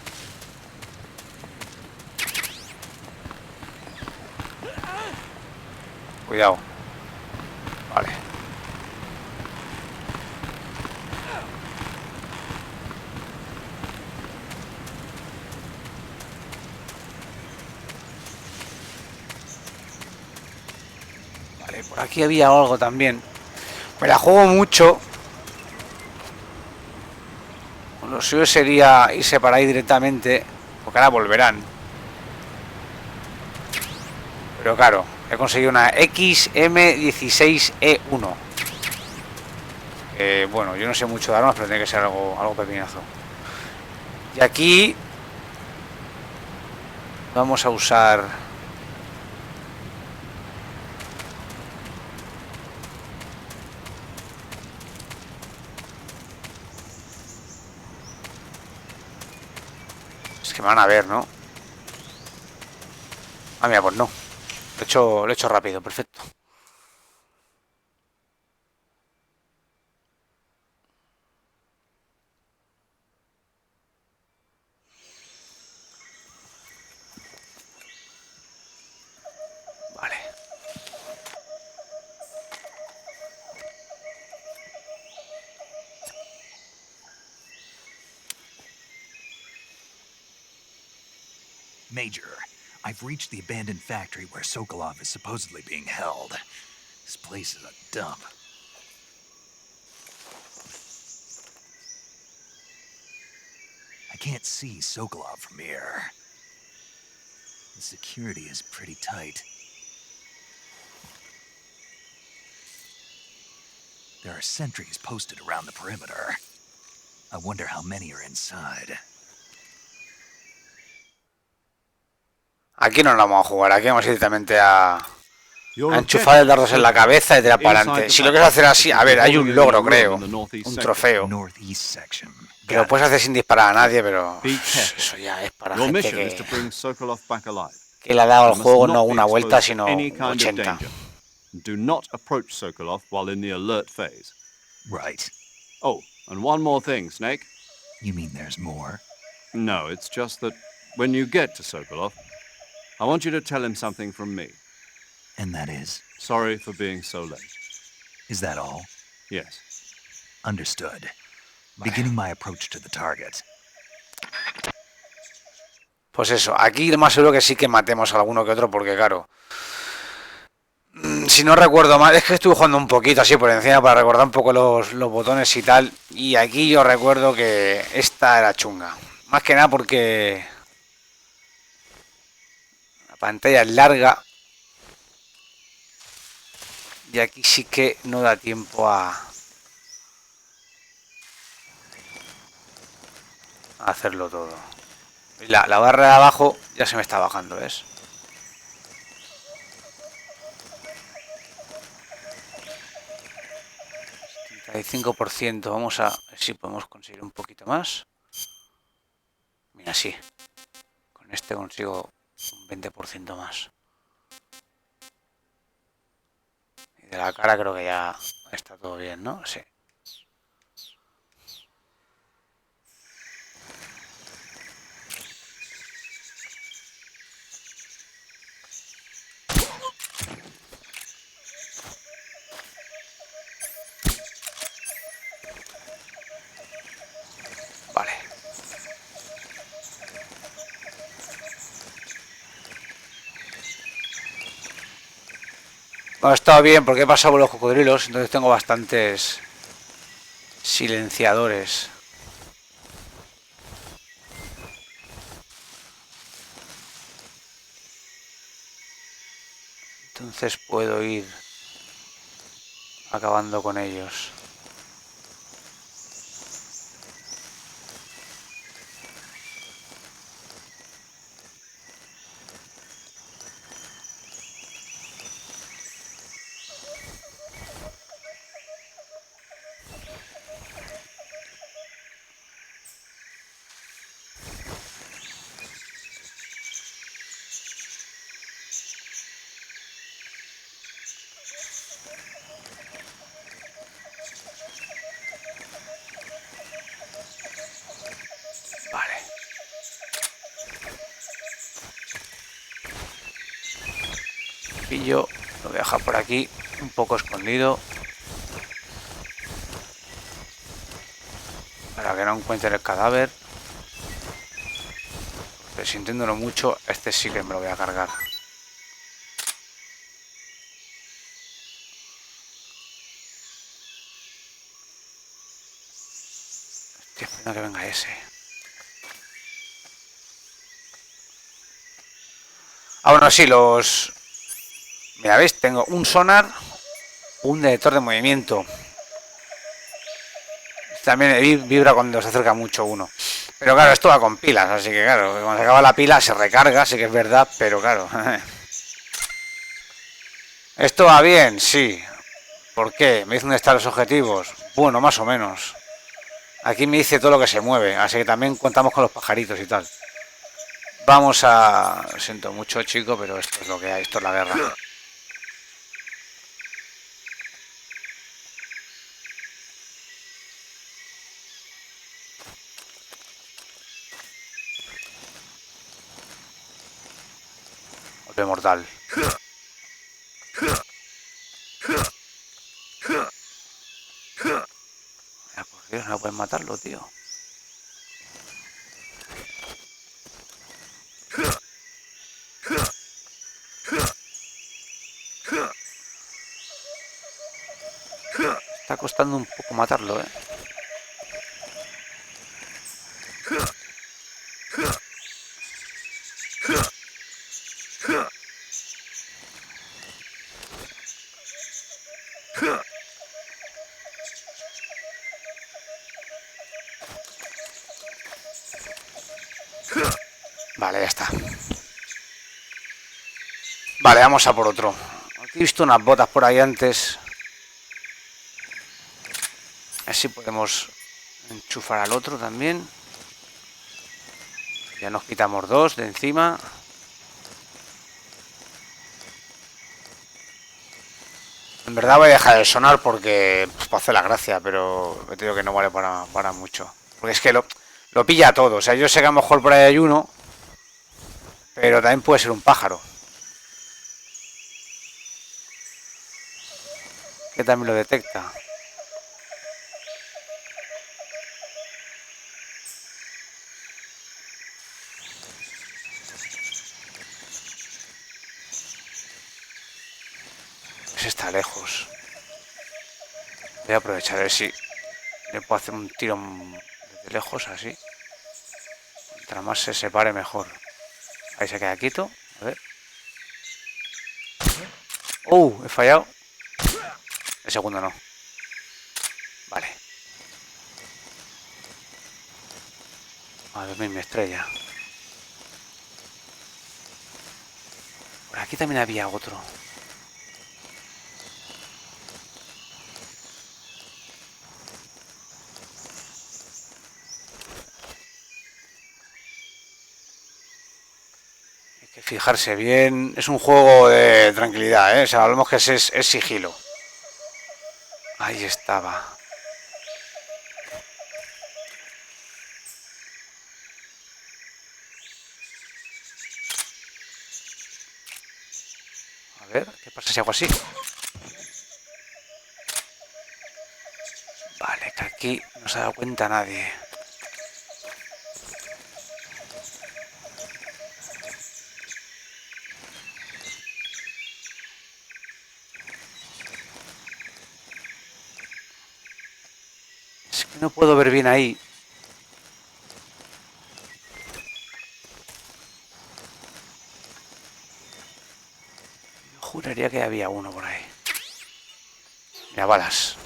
Speaker 5: Cuidado. Vale. Vale, por aquí había algo también. Me la juego mucho. Lo suyo sería irse para ahí directamente, porque ahora volverán. Pero claro, he conseguido una XM16E1. Bueno, yo no sé mucho de armas, pero tiene que ser algo pepinazo. Y aquí vamos a usar... Es que me van a ver, ¿no? Ah, mira, pues no. Lo he hecho rápido, perfecto. Vale.
Speaker 1: Major, I've reached the abandoned factory where Sokolov is supposedly being held. This place is a dump. I can't see Sokolov from here. The security is pretty tight. There are sentries posted around the perimeter. I wonder how many are inside.
Speaker 5: Aquí no lo vamos a jugar, aquí vamos directamente a enchufar el dardos en la cabeza y tirar para adelante. Si lo quieres hacer así, a ver, hay un logro, creo, un trofeo, que lo puedes hacer sin disparar a nadie, pero eso ya es para gente que le ha dado al juego no una vuelta, sino 80.
Speaker 3: Do not approach Sokolov while in the alert phase.
Speaker 1: Right.
Speaker 3: Oh, and one more thing, Snake.
Speaker 1: You mean there's more?
Speaker 3: No, it's just that when you get to Sokolov, I want you to tell him something from me.
Speaker 1: And that is?
Speaker 3: Sorry for being so late.
Speaker 1: Is that all?
Speaker 3: Yes.
Speaker 1: Understood. Beginning my approach to the target.
Speaker 5: Pues eso, aquí lo más seguro que sí que matemos a alguno que otro, porque claro, si no recuerdo mal, es que estuve jugando un poquito así por encima para recordar un poco los botones y tal, y aquí yo recuerdo que esta era chunga. Más que nada porque la pantalla es larga y aquí sí que no da tiempo a hacerlo todo. La barra de abajo ya se me está bajando, ¿ves? 75%, vamos a ver si podemos conseguir un poquito más. Mira, sí. Con este consigo un 20% más. Y de la cara creo que ya está todo bien, ¿no? Sí. Vale. Bueno, ha estado bien porque he pasado por los cocodrilos, entonces tengo bastantes silenciadores. Entonces puedo ir acabando con ellos. pillo, lo voy a dejar por aquí, un poco escondido. Para que no encuentre el cadáver. Pero sintiéndolo mucho, este sí que me lo voy a cargar. Estoy esperando que venga ese. Ah, bueno, sí, los... Mira, ¿veis? Tengo un sonar, un detector de movimiento. También vibra cuando se acerca mucho uno. Pero claro, esto va con pilas, así que claro, cuando se acaba la pila se recarga, sí que es verdad, pero claro. ¿Esto va bien? Sí. ¿Por qué? ¿Me dice dónde están los objetivos? Bueno, más o menos. Aquí me dice todo lo que se mueve, así que también contamos con los pajaritos y tal. Vamos a... Lo siento mucho, chico, pero esto es lo que hay, esto es la guerra. Golpe mortal. Mira, por Dios, no pueden matarlo, tío. Está costando un poco matarlo, ¿eh? Vale, ya está. Vale, vamos a por otro. Aquí he visto unas botas por ahí antes. Así podemos enchufar al otro también. Ya nos quitamos dos de encima. En verdad voy a dejar de sonar porque pues, para hacer la gracia, pero me digo que no vale para mucho. Porque es que lo pilla todo. O sea, yo sé que a lo mejor por ahí hay uno, pero también puede ser un pájaro. Que también lo detecta. Ese está lejos. Voy a aprovechar a ver si le puedo hacer un tiro desde lejos así. Mientras más se separe mejor. Ahí se queda quieto. A ver. He fallado. El segundo no. Vale. A ver, mi estrella. Por aquí también había otro. Hay que fijarse bien. Es un juego de tranquilidad, ¿eh? O sea, hablamos que es sigilo. Ahí estaba. A ver, ¿qué pasa si hago así? Vale, que aquí no se ha dado cuenta nadie. Es que no puedo ver bien ahí. Yo juraría que había uno por ahí. Mira, balas.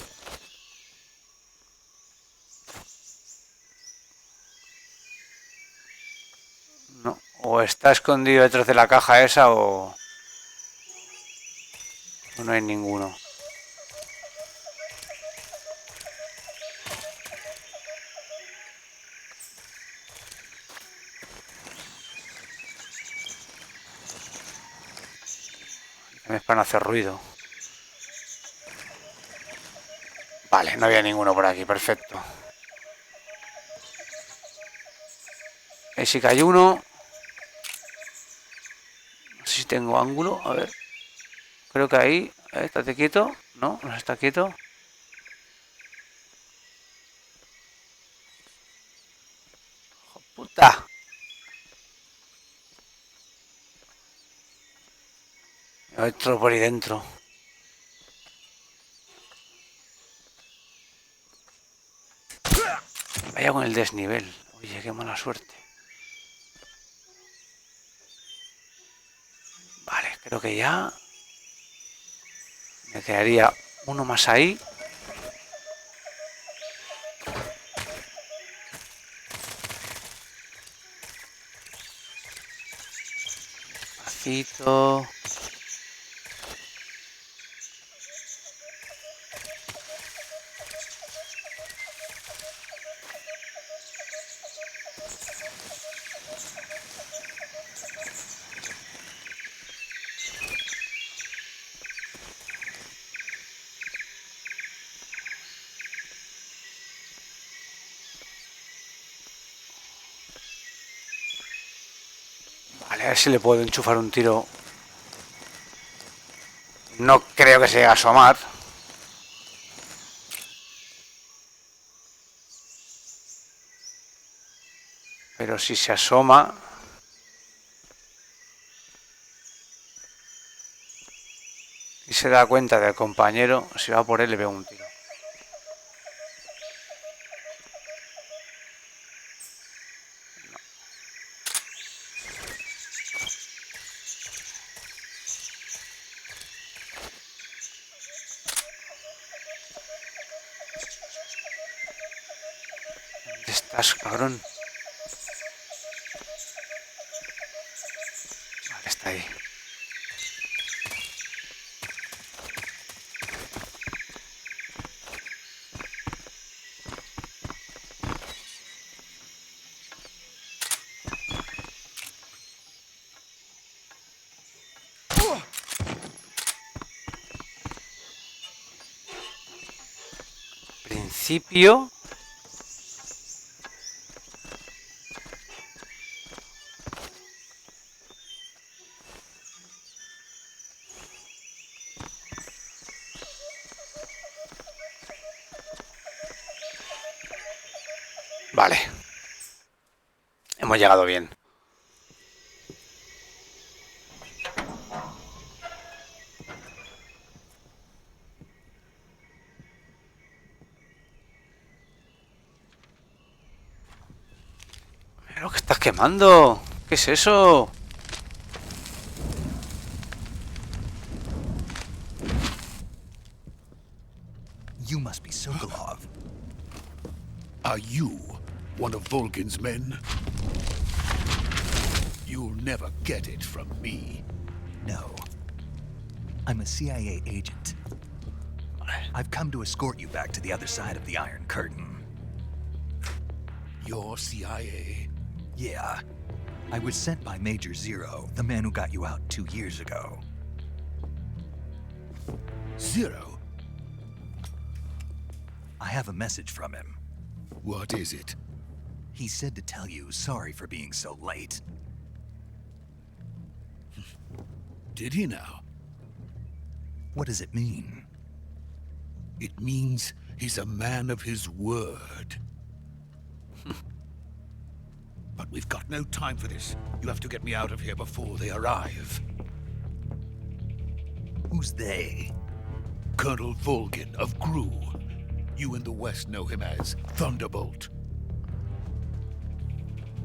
Speaker 5: No, o está escondido detrás de la caja esa o no hay ninguno. Es para no hacer ruido. Vale, no había ninguno por aquí, perfecto. Ahí sí que hay uno. No sé si tengo ángulo, a ver. Creo que ahí... estate quieto. No, no está quieto. ¡Hijo puta! Otro por ahí dentro. Vaya con el desnivel. Oye, qué mala suerte. Vale, creo que ya... me quedaría uno más ahí. Despacito. Vale, a ver si le puedo enchufar un tiro. No creo que se llegue a asomar. Pero si se asoma... y se da cuenta del compañero, si va por él le veo un tiro. ¿Dónde estás, cabrón? Vale, está ahí. Principio... Vale. Hemos llegado bien. ¿Pero qué estás quemando? ¿Qué es eso?
Speaker 1: You must be Sokolov.
Speaker 8: Are you one of Volgin's men? You'll never get it from me.
Speaker 1: No. I'm a CIA agent. I've come to escort you back to the other side of the Iron Curtain.
Speaker 8: You're CIA?
Speaker 1: Yeah. I was sent by Major Zero, the man who got you out 2 years ago.
Speaker 8: Zero?
Speaker 1: I have a message from him.
Speaker 8: What is it?
Speaker 1: He said to tell you sorry for being so late.
Speaker 8: Did he now?
Speaker 1: What does it mean?
Speaker 8: It means he's a man of his word. But we've got no time for this. You have to get me out of here before they arrive.
Speaker 1: Who's they?
Speaker 8: Colonel Volgin of GRU. You in the West know him as Thunderbolt.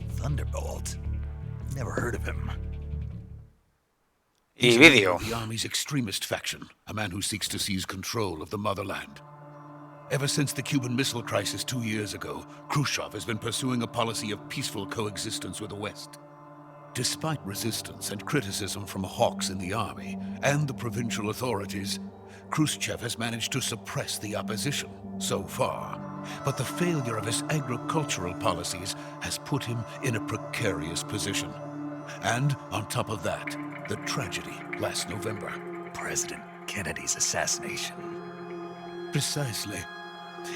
Speaker 1: Thunderbolt? Never heard of him.
Speaker 8: He's
Speaker 5: Y
Speaker 8: a member
Speaker 5: vídeo.
Speaker 8: of the Army's extremist faction, a man who seeks to seize control of the motherland. Ever since the Cuban Missile Crisis 2 years ago, Khrushchev has been pursuing a policy of peaceful coexistence with the West. Despite resistance and criticism from hawks in the army and the provincial authorities, Khrushchev has managed to suppress the opposition so far. But the failure of his agricultural policies has put him in a precarious position. And on top of that, the tragedy last November.
Speaker 1: President Kennedy's assassination.
Speaker 8: Precisely.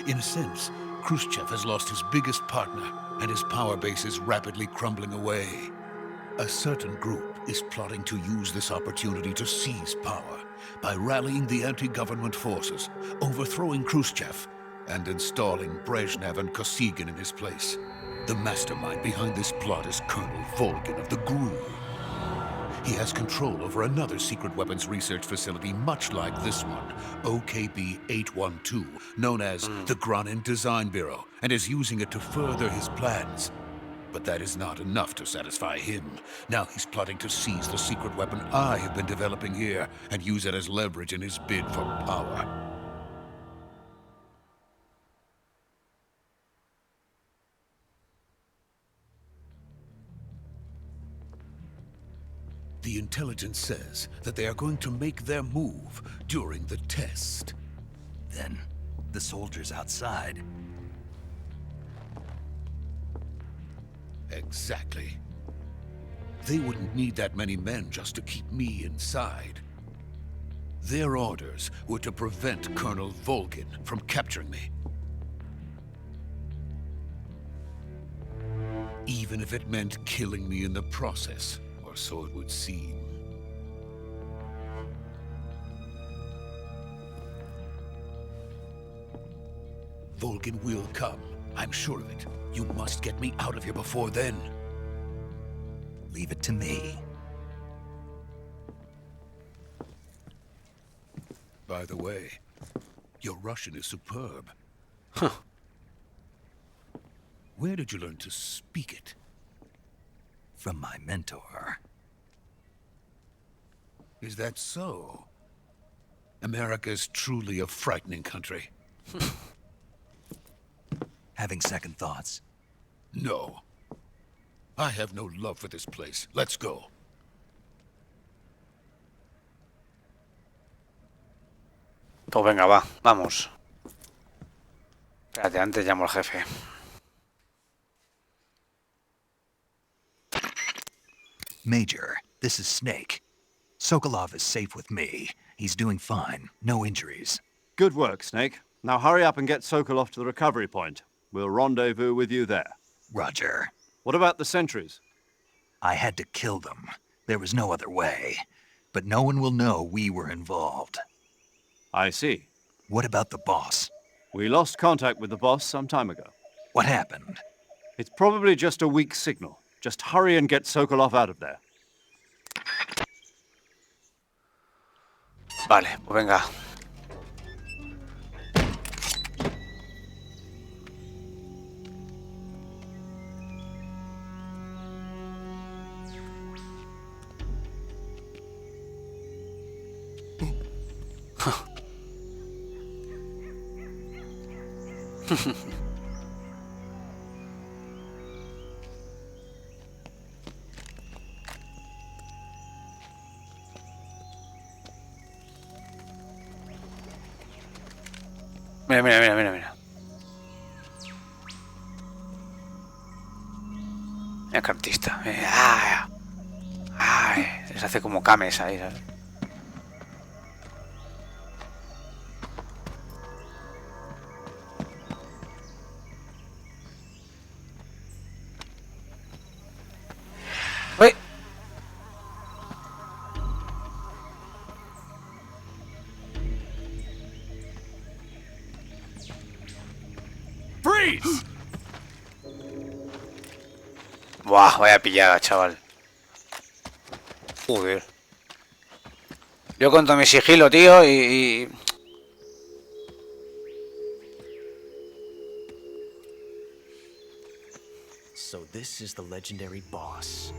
Speaker 8: In a sense, Khrushchev has lost his biggest partner, and his power base is rapidly crumbling away. A certain group is plotting to use this opportunity to seize power by rallying the anti-government forces, overthrowing Khrushchev, and installing Brezhnev and Kosygin in his place. The mastermind behind this plot is Colonel Volgin of the GRU. He has control over another secret weapons research facility much like this one, OKB-812, known as the Granin Design Bureau, and is using it to further his plans. But that is not enough to satisfy him. Now he's plotting to seize the secret weapon I have been developing here and use it as leverage in his bid for power. The intelligence says that they are going to make their move during the test.
Speaker 1: Then, the soldiers outside.
Speaker 8: Exactly. They wouldn't need that many men just to keep me inside. Their orders were to prevent Colonel Volgin from capturing me. Even if it meant killing me in the process, or so it would seem. Volgin will come. I'm sure of it. You must get me out of here before then.
Speaker 1: Leave it to me.
Speaker 8: By the way, your Russian is superb.
Speaker 5: Huh.
Speaker 8: Where did you learn to speak it?
Speaker 1: From my mentor.
Speaker 8: Is that so? America is truly a frightening country.
Speaker 1: Having second thoughts?
Speaker 8: No. I have no love for this place. Let's go.
Speaker 5: Pues venga, va, vamos. Espérate, antes llamo al jefe.
Speaker 1: Major, this is Snake. Sokolov is safe with me. He's doing fine. No injuries.
Speaker 3: Good work, Snake. Now hurry up and get Sokolov to the recovery point. We'll rendezvous with you there.
Speaker 1: Roger.
Speaker 3: What about the sentries?
Speaker 1: I had to kill them. There was no other way. But no one will know we were involved.
Speaker 3: I see.
Speaker 1: What about the boss?
Speaker 3: We lost contact with the boss some time ago.
Speaker 1: What happened?
Speaker 3: It's probably just a weak signal. Just hurry and get Sokolov out of there.
Speaker 5: Vale, pues venga. Mira, mira, mira, mira, mira. Mira qué artista. Mira. Ay, les hace como cames ahí, ¿sabes? ¡Uy!
Speaker 4: Freeze!
Speaker 5: Buah, vaya pillada, chaval. Joder. Yo con todo mi sigilo, tío, y...
Speaker 9: So this is the legendary boss.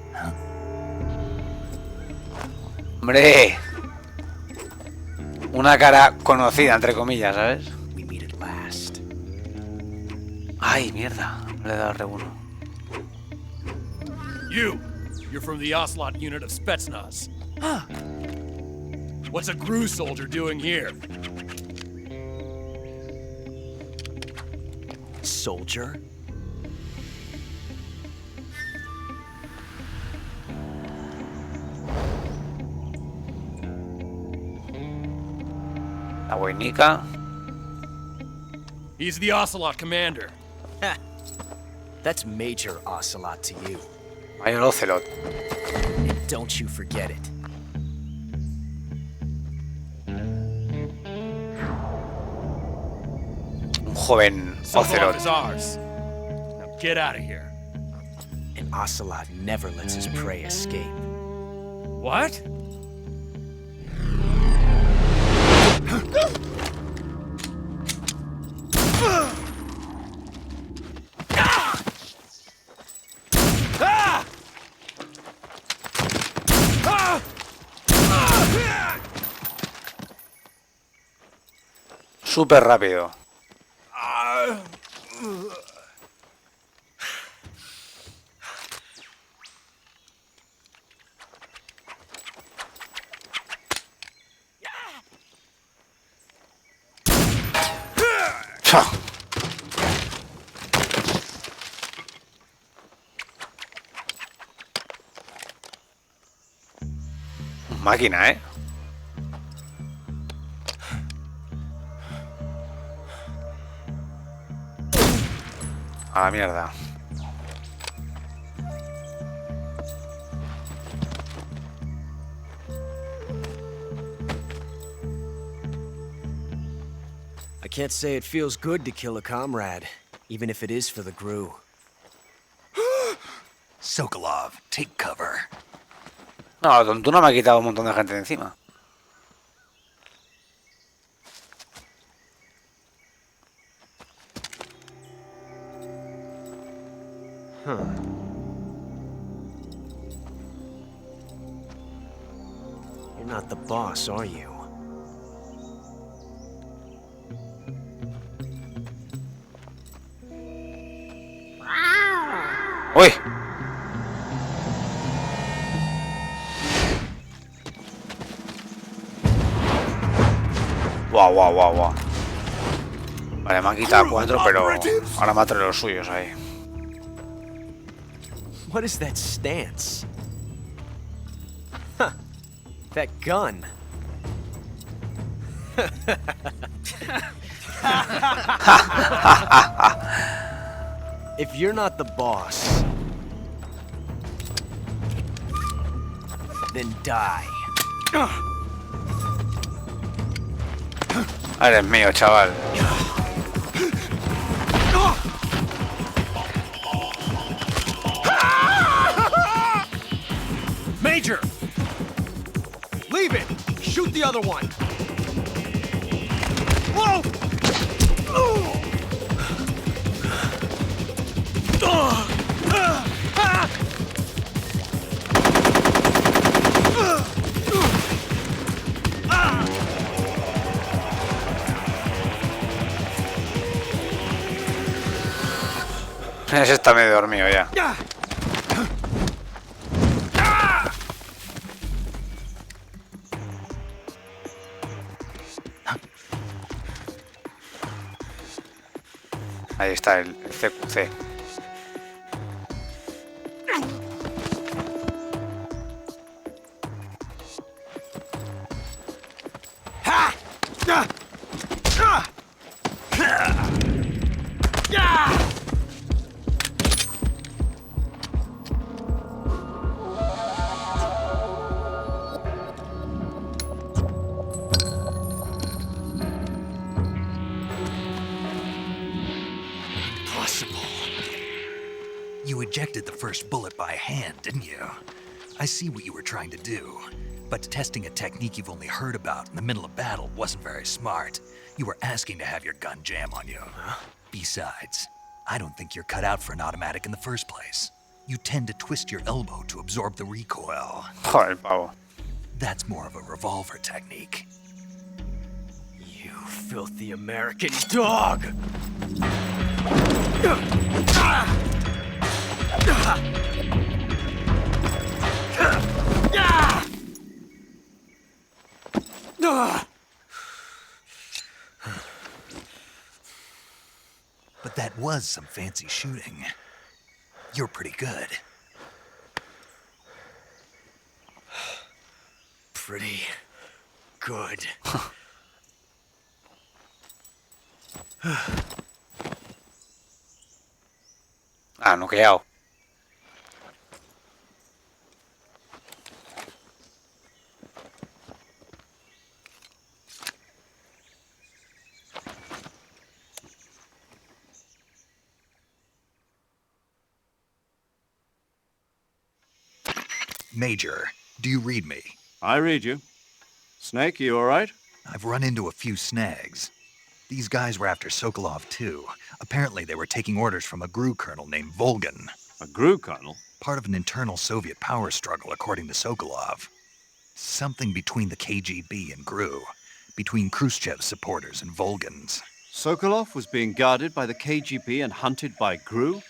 Speaker 5: Hombre. Una cara conocida, entre comillas, ¿sabes?
Speaker 9: We meet at last.
Speaker 5: Ay, mierda. Le he dado R1.
Speaker 4: You're from the Ocelot unit of Spetsnaz. Huh. What's a GRU soldier doing here?
Speaker 9: Soldier?
Speaker 5: La boinica.
Speaker 4: He's the Ocelot commander.
Speaker 9: Ha! That's Major Ocelot to you.
Speaker 5: Mayor Ocelot.
Speaker 9: And don't you forget it.
Speaker 5: Un joven
Speaker 8: Sokolov is
Speaker 5: Ocelot.
Speaker 8: ours. Now get out of here.
Speaker 9: And Ocelot never lets his prey escape.
Speaker 8: What?
Speaker 5: Súper rápido. ¡Cha! Máquina, ¿eh? A la mierda.
Speaker 9: I can't say it feels good to kill a comrade, even if it is for the GRU.
Speaker 1: Sokolov, take cover.
Speaker 5: No, la tontuna me ha quitado un montón de gente de encima.
Speaker 9: You're not the boss, are you?
Speaker 5: ¡Uy! Guau, guau, guau, guau. Vale, me han quitado 4, pero ahora mato a los suyos ahí.
Speaker 9: What is that stance? Huh. That gun. If you're not the boss, then die.
Speaker 5: Eres mío, chaval.
Speaker 9: Major! Leave it! Shoot the other one! Whoa!
Speaker 5: Ese está medio dormido ya. Ahí está el CQC.
Speaker 1: You ejected the first bullet by hand, didn't you? I see what you were trying to do. But testing a technique you've only heard about in the middle of battle wasn't very smart. You were asking to have your gun jam on you. Besides, I don't think you're cut out for an automatic in the first place. You tend to twist your elbow to absorb the recoil.
Speaker 5: Joder, pavo.
Speaker 1: That's more of a revolver technique.
Speaker 9: You filthy American dog!
Speaker 1: But that was some fancy shooting. You're pretty good.
Speaker 9: Pretty good.
Speaker 5: Ah, noqueado.
Speaker 1: Major, do you read me?
Speaker 3: I read you. Snake, you all right?
Speaker 1: I've run into a few snags. These guys were after Sokolov too. Apparently they were taking orders from a GRU colonel named Volgan.
Speaker 3: A GRU colonel?
Speaker 1: Part of an internal Soviet power struggle, according to Sokolov. Something between the KGB and GRU. Between Khrushchev's supporters and Volgan's.
Speaker 3: Sokolov was being guarded by the KGB and hunted by GRU?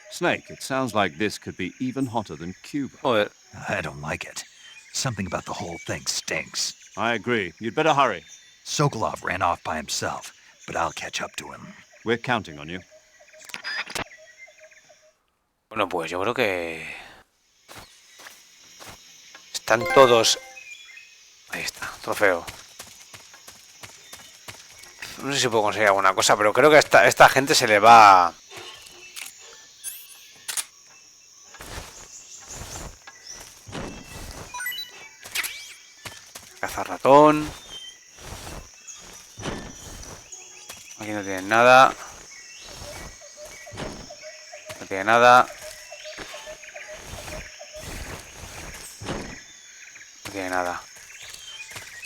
Speaker 3: Snake, it sounds like this could be even hotter than Cuba.
Speaker 5: Joder.
Speaker 1: I don't like it. Something about the whole thing stinks.
Speaker 3: I agree. You'd better hurry.
Speaker 1: Sokolov ran off by himself, but I'll catch up to him.
Speaker 3: We're counting on you.
Speaker 5: Bueno, pues yo creo que están todos. Ahí está, trofeo. No sé si puedo conseguir alguna cosa, pero creo que a esta gente se le va. Cazar ratón. Aquí no tienen nada. No tiene nada. No tiene nada.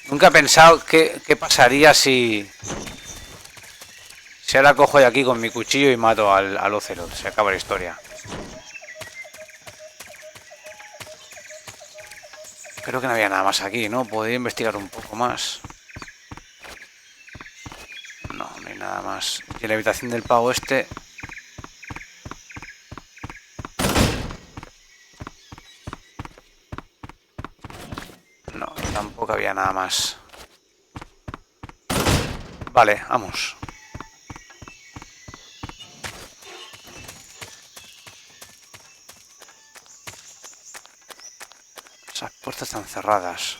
Speaker 5: Nunca he pensado qué pasaría si ahora cojo de aquí con mi cuchillo y mato al Ocelot. Se acaba la historia. Creo que no había nada más aquí, ¿no? Podría investigar un poco más. No, no hay nada más. Y en la habitación del pavo este. No, tampoco había nada más. Vale, vamos. Esas puertas están cerradas.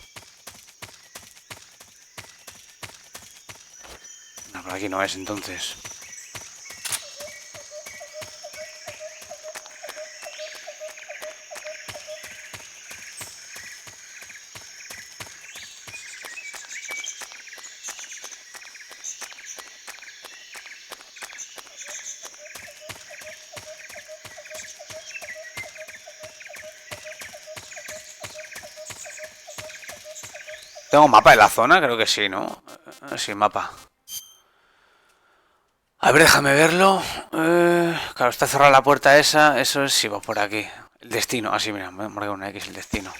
Speaker 5: No, por aquí no es entonces. ¿Tengo mapa de la zona? Creo que sí, ¿no? Sí, mapa. A ver, déjame verlo. Claro, está cerrada la puerta esa. Eso es si va por aquí. El destino. Así, mira, me he marcado una X, el destino.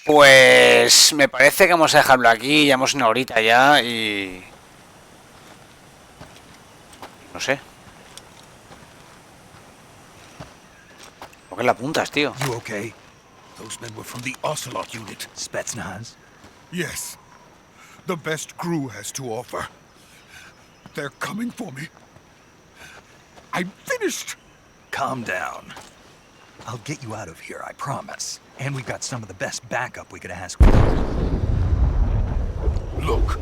Speaker 5: Pues me parece que vamos a dejarlo aquí. Llevamos una horita ya y... no sé. ¿Por qué la apuntas, tío?
Speaker 1: You okay?
Speaker 8: Those men were from the Ocelot unit.
Speaker 1: Spetsnaz?
Speaker 8: Yes. The best GRU has to offer. They're coming for me. I'm finished.
Speaker 1: Calm down. I'll get you out of here, I promise. And we've got some of the best backup we could ask for.
Speaker 8: Look.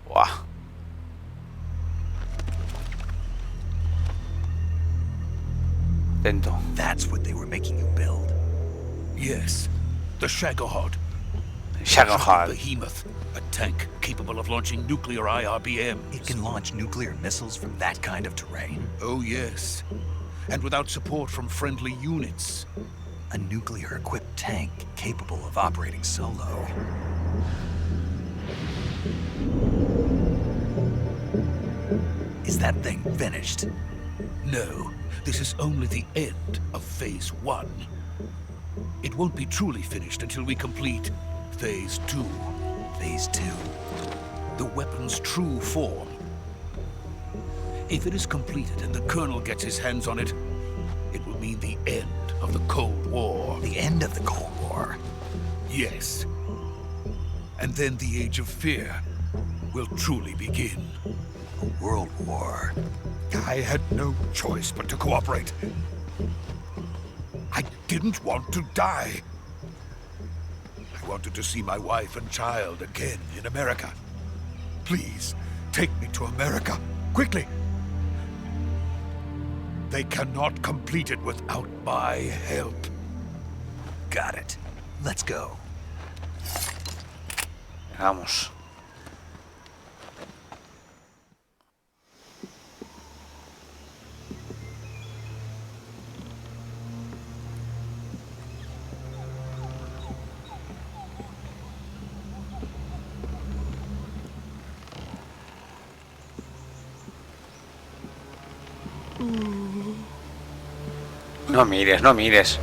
Speaker 5: Wow. Atento.
Speaker 1: That's what they were making you build.
Speaker 8: Yes. The Shagohod.
Speaker 5: Shagohod.
Speaker 8: Behemoth. A tank capable of launching nuclear IRBMs.
Speaker 1: It can launch nuclear missiles from that kind of terrain?
Speaker 8: Oh, yes. And without support from friendly units.
Speaker 1: A nuclear-equipped tank capable of operating solo. Is that thing finished?
Speaker 8: No. This is only the end of Phase 1. It won't be truly finished until we complete Phase 2.
Speaker 1: Phase 2?
Speaker 8: The weapon's true form. If it is completed and the Colonel gets his hands on it, it will mean the end of the Cold War.
Speaker 1: The end of the Cold War?
Speaker 8: Yes. And then the Age of Fear will truly begin.
Speaker 1: A world war.
Speaker 8: I had no choice but to cooperate. I didn't want to die. I wanted to see my wife and child again in America. Please, take me to America, quickly. They cannot complete it without my help.
Speaker 1: Got it. Let's go.
Speaker 5: Vamos. No mires, no mires.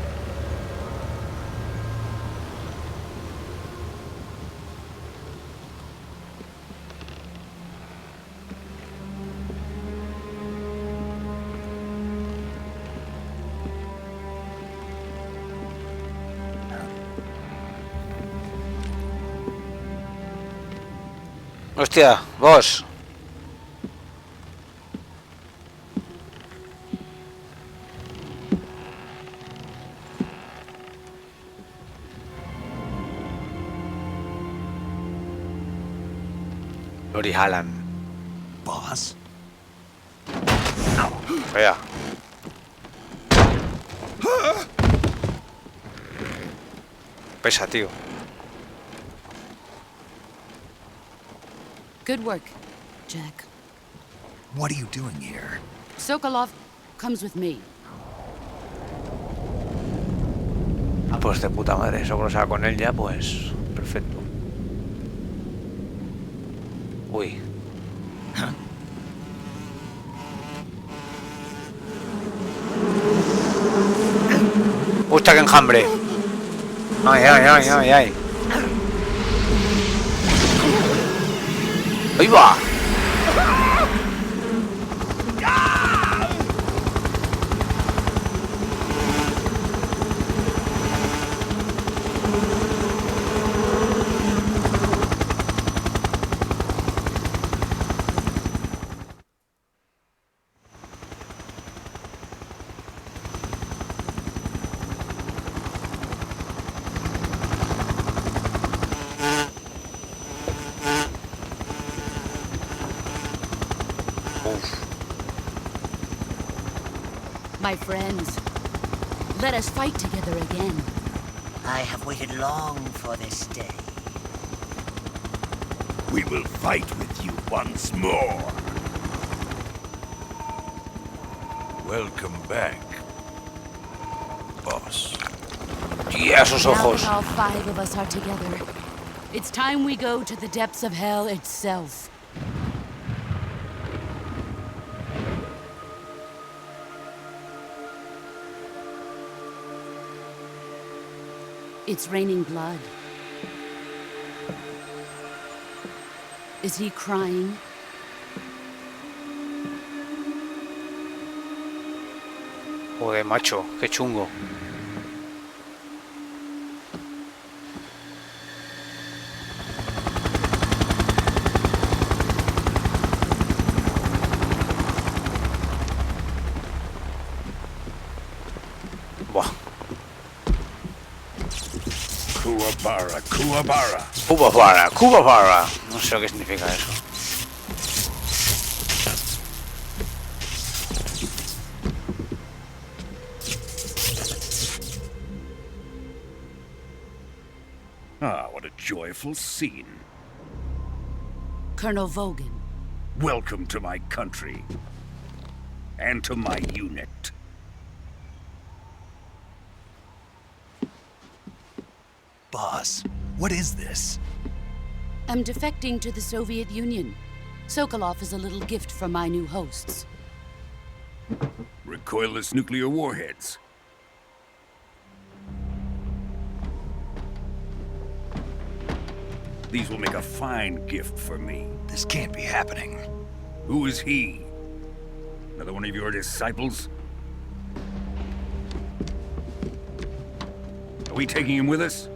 Speaker 5: Hostia, vos. Lori Hallan.
Speaker 1: Boss?
Speaker 5: Vea. Pesa, tío.
Speaker 7: Good work, Jack.
Speaker 1: What are you doing here?
Speaker 7: Sokolov comes with me.
Speaker 5: Ah, pues de puta madre. Eso que lo saca con él ya, pues... Perfecto. Uy. ¡Hostia, qué enjambre! ¡Ay, ay, ay, ay, ay! ¡Ahí va!
Speaker 7: My friends, let us fight together again.
Speaker 10: I have waited long for this day.
Speaker 8: We will fight with you once more. Welcome back, boss.
Speaker 5: ¡Tía, esos
Speaker 7: Now
Speaker 5: ojos!
Speaker 7: that all 5 of us are together, it's time we go to the depths of hell itself. It's raining blood. Is he crying?
Speaker 5: Joder, macho, qué chungo. Buah.
Speaker 8: Kuwabara, Kuwabara.
Speaker 5: Kuwabara, Kuwabara. No sé lo que significa eso.
Speaker 8: Ah, what a joyful scene.
Speaker 7: Colonel Vogan.
Speaker 8: Welcome to my country. And to my unit.
Speaker 1: Boss, what is this?
Speaker 7: I'm defecting to the Soviet Union. Sokolov is a little gift from my new hosts.
Speaker 8: Recoilless nuclear warheads. These will make a fine gift for me.
Speaker 1: This can't be happening.
Speaker 8: Who is he? Another one of your disciples? Are we taking him with us?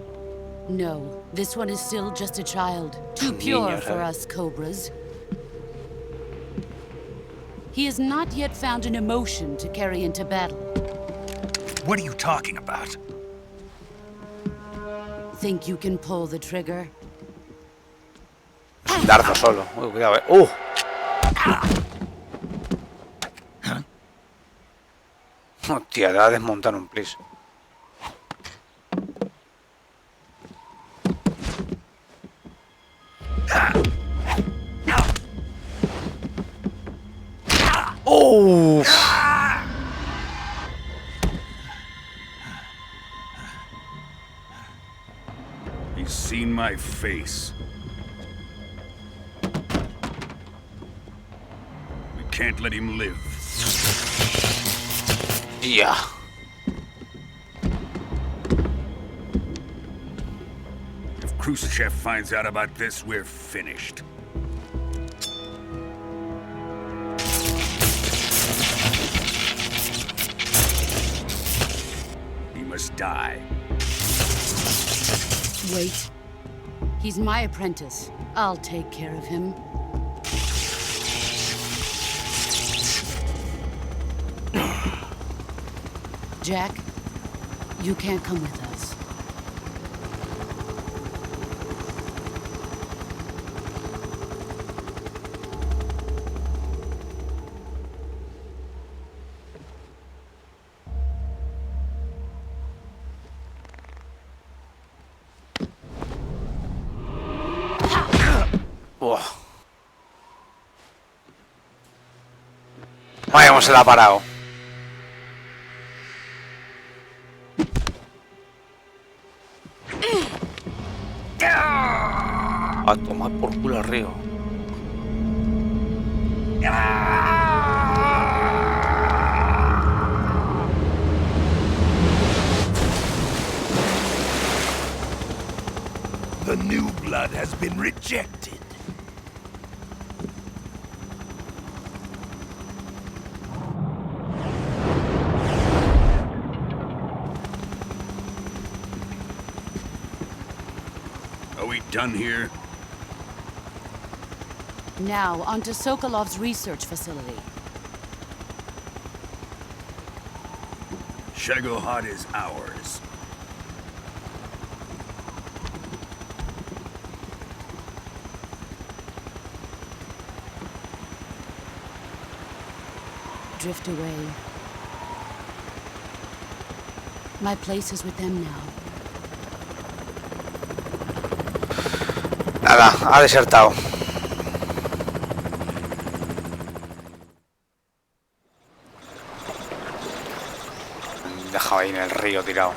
Speaker 7: No, this one is still just a child. Too pure for us Cobras. He has not yet found an emotion to carry into battle.
Speaker 1: What are you talking about?
Speaker 7: Think you can pull the trigger?
Speaker 5: Un dardo solo. Uy, cuidado, ¡uh! Hostia, te va a desmontar un plis. ¡Oh!
Speaker 8: He's seen my face. We can't let him live.
Speaker 5: Ya.
Speaker 8: Khrushchev finds out about this, we're finished. He must die.
Speaker 7: Wait. He's my apprentice. I'll take care of him. Jack, you can't come with us.
Speaker 5: Vaya, cómo se la ha parado. A tomar por culo al río.
Speaker 8: The new blood has been rejected. Are we done here?
Speaker 7: Now, onto Sokolov's research facility.
Speaker 8: Shagohod is ours.
Speaker 7: Drift away. My place is with them now.
Speaker 5: Nada, ha desertado. Dejado ahí en el río tirado.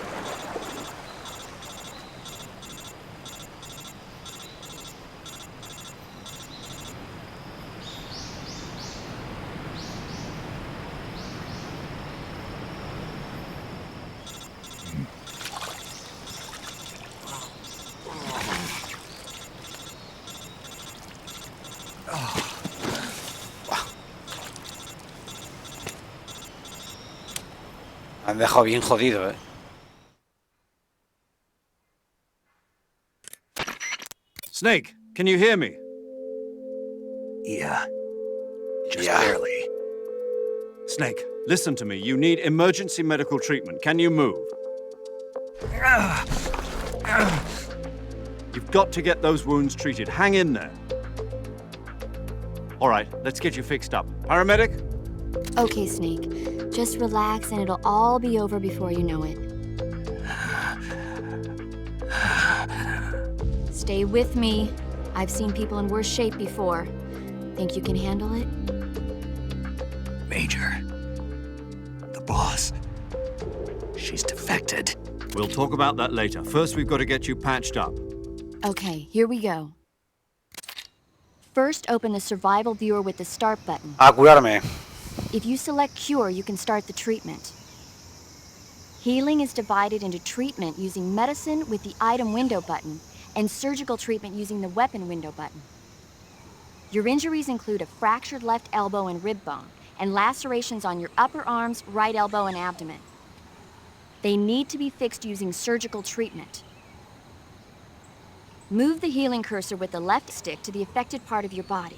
Speaker 5: Me han dejado bien jodido,
Speaker 3: Snake, can you hear me?
Speaker 1: Yeah. Just
Speaker 5: Yeah.
Speaker 1: barely.
Speaker 3: Snake, listen to me. You need emergency medical treatment. Can you move? You've got to get those wounds treated. Hang in there. All right, let's get you fixed up. Paramedic?
Speaker 6: Okay, Snake. Just relax and it'll all be over before you know it. Stay with me. I've seen people in worse shape before. Think you can handle it?
Speaker 1: Major. The boss. She's defected.
Speaker 3: We'll talk about that later. First, we've got to get you patched up.
Speaker 6: Okay, here we go. First, open the survival viewer with the start button.
Speaker 5: A curarme.
Speaker 6: If you select cure, you can start the treatment. Healing is divided into treatment using medicine with the item window button and surgical treatment using the weapon window button. Your injuries include a fractured left elbow and rib bone and lacerations on your upper arms, right elbow, and abdomen. They need to be fixed using surgical treatment. Move the healing cursor with the left stick to the affected part of your body.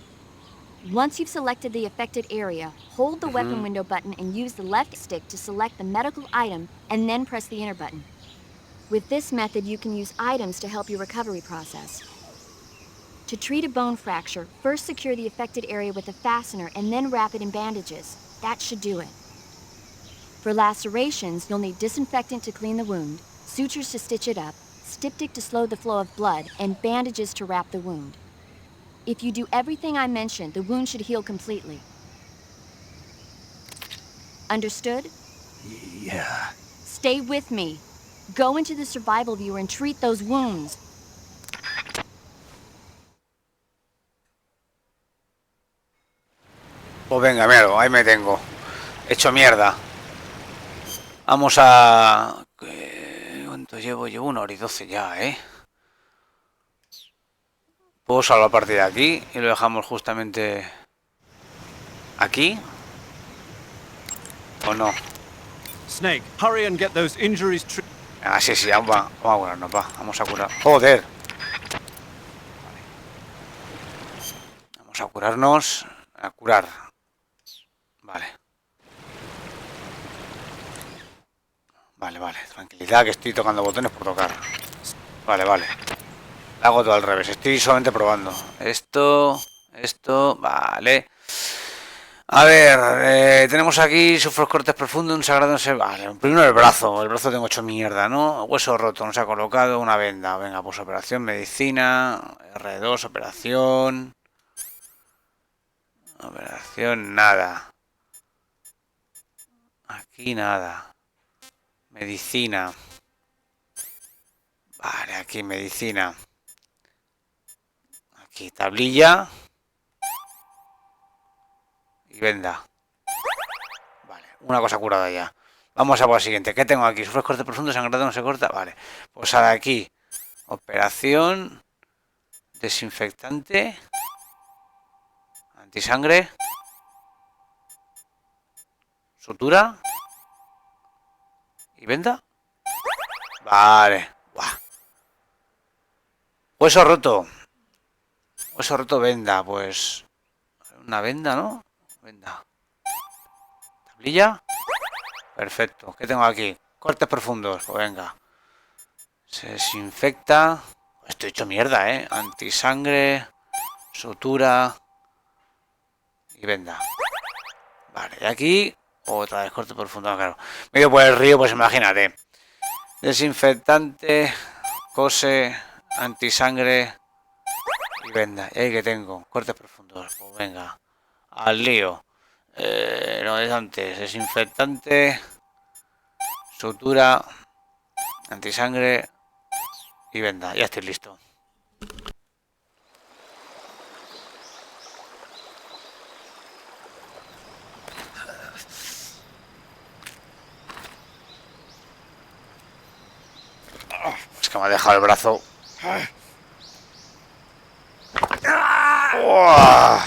Speaker 6: Once you've selected the affected area, hold the weapon window button and use the left stick to select the medical item and then press the enter button. With this method, you can use items to help your recovery process. To treat a bone fracture, first secure the affected area with a fastener and then wrap it in bandages. That should do it. For lacerations, you'll need disinfectant to clean the wound, sutures to stitch it up, styptic to slow the flow of blood, and bandages to wrap the wound. If you do everything I mentioned, the wound should heal completely. Understood?
Speaker 1: Yeah.
Speaker 6: Stay with me. Go into the survival viewer and treat those wounds.
Speaker 5: Pues venga, míralo, ahí me tengo. Hecho mierda. Vamos a... ¿Cuánto llevo? Llevo 1 hora y 12 ya, Puedo salvar la partida aquí y lo dejamos justamente aquí. ¿O no?
Speaker 3: Snake, hurry and get those injuries
Speaker 5: Ah, sí, vamos a curarnos, va. Vamos a curar. ¡Joder! Vamos a curarnos. A curar. Vale. Vale. Tranquilidad, que estoy tocando botones por tocar. Vale. Hago todo al revés. Estoy solamente probando. Esto. Vale. A ver, tenemos aquí sufros cortes profundos, un sagrado... Vale, primero el brazo tengo hecho mierda, ¿no? Hueso roto, nos ha colocado una venda. Venga, pues operación, medicina, R2, operación... Operación, nada. Aquí nada. Medicina. Vale, aquí medicina. Aquí tablilla. Y venda. Vale, una cosa curada ya. Vamos a por la siguiente. ¿Qué tengo aquí? Sufres corte profundo, sangrado no se corta. Vale. Pues ahora aquí. Operación. Desinfectante. Antisangre. Sutura. ¿Y venda? Vale. Buah. Hueso roto. Hueso roto, venda. Pues... Una venda, ¿no? Venda. Tablilla. Perfecto. ¿Qué tengo aquí? Cortes profundos. Pues venga. Se desinfecta. Estoy hecho mierda, ¿eh? Antisangre. Sutura. Y venda. Vale. Y aquí... Otra vez corte profundo. Claro. Medio por el río, pues imagínate. Desinfectante. Cose. Antisangre. Y venda. Y ahí que tengo. Cortes profundos. Pues venga. Al lío. No es antes. Desinfectante. Sutura. Antisangre. Y venda. Ya estoy listo. Es que me ha dejado el brazo. ¡Uah!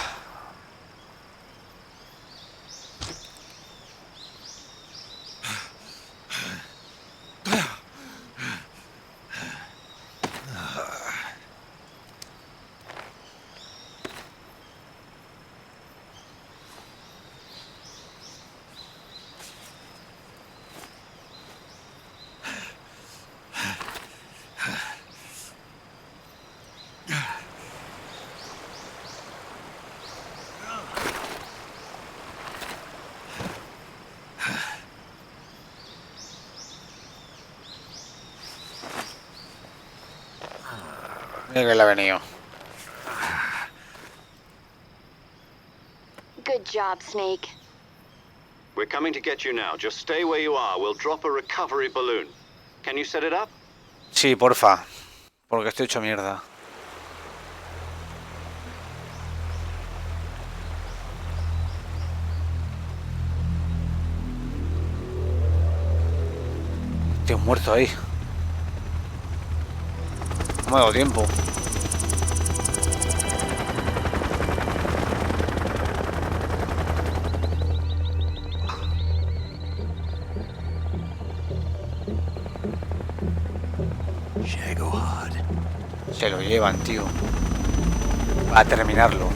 Speaker 5: Mira que le ha venido.
Speaker 6: Good job, Snake.
Speaker 2: We're coming to get you now. Just stay where you are. We'll drop a recovery balloon. Can you set it up?
Speaker 5: Sí, porfa. Porque estoy hecho mierda. Estoy muerto ahí. No me ha dado tiempo. Se lo llevan, tío. A terminarlo.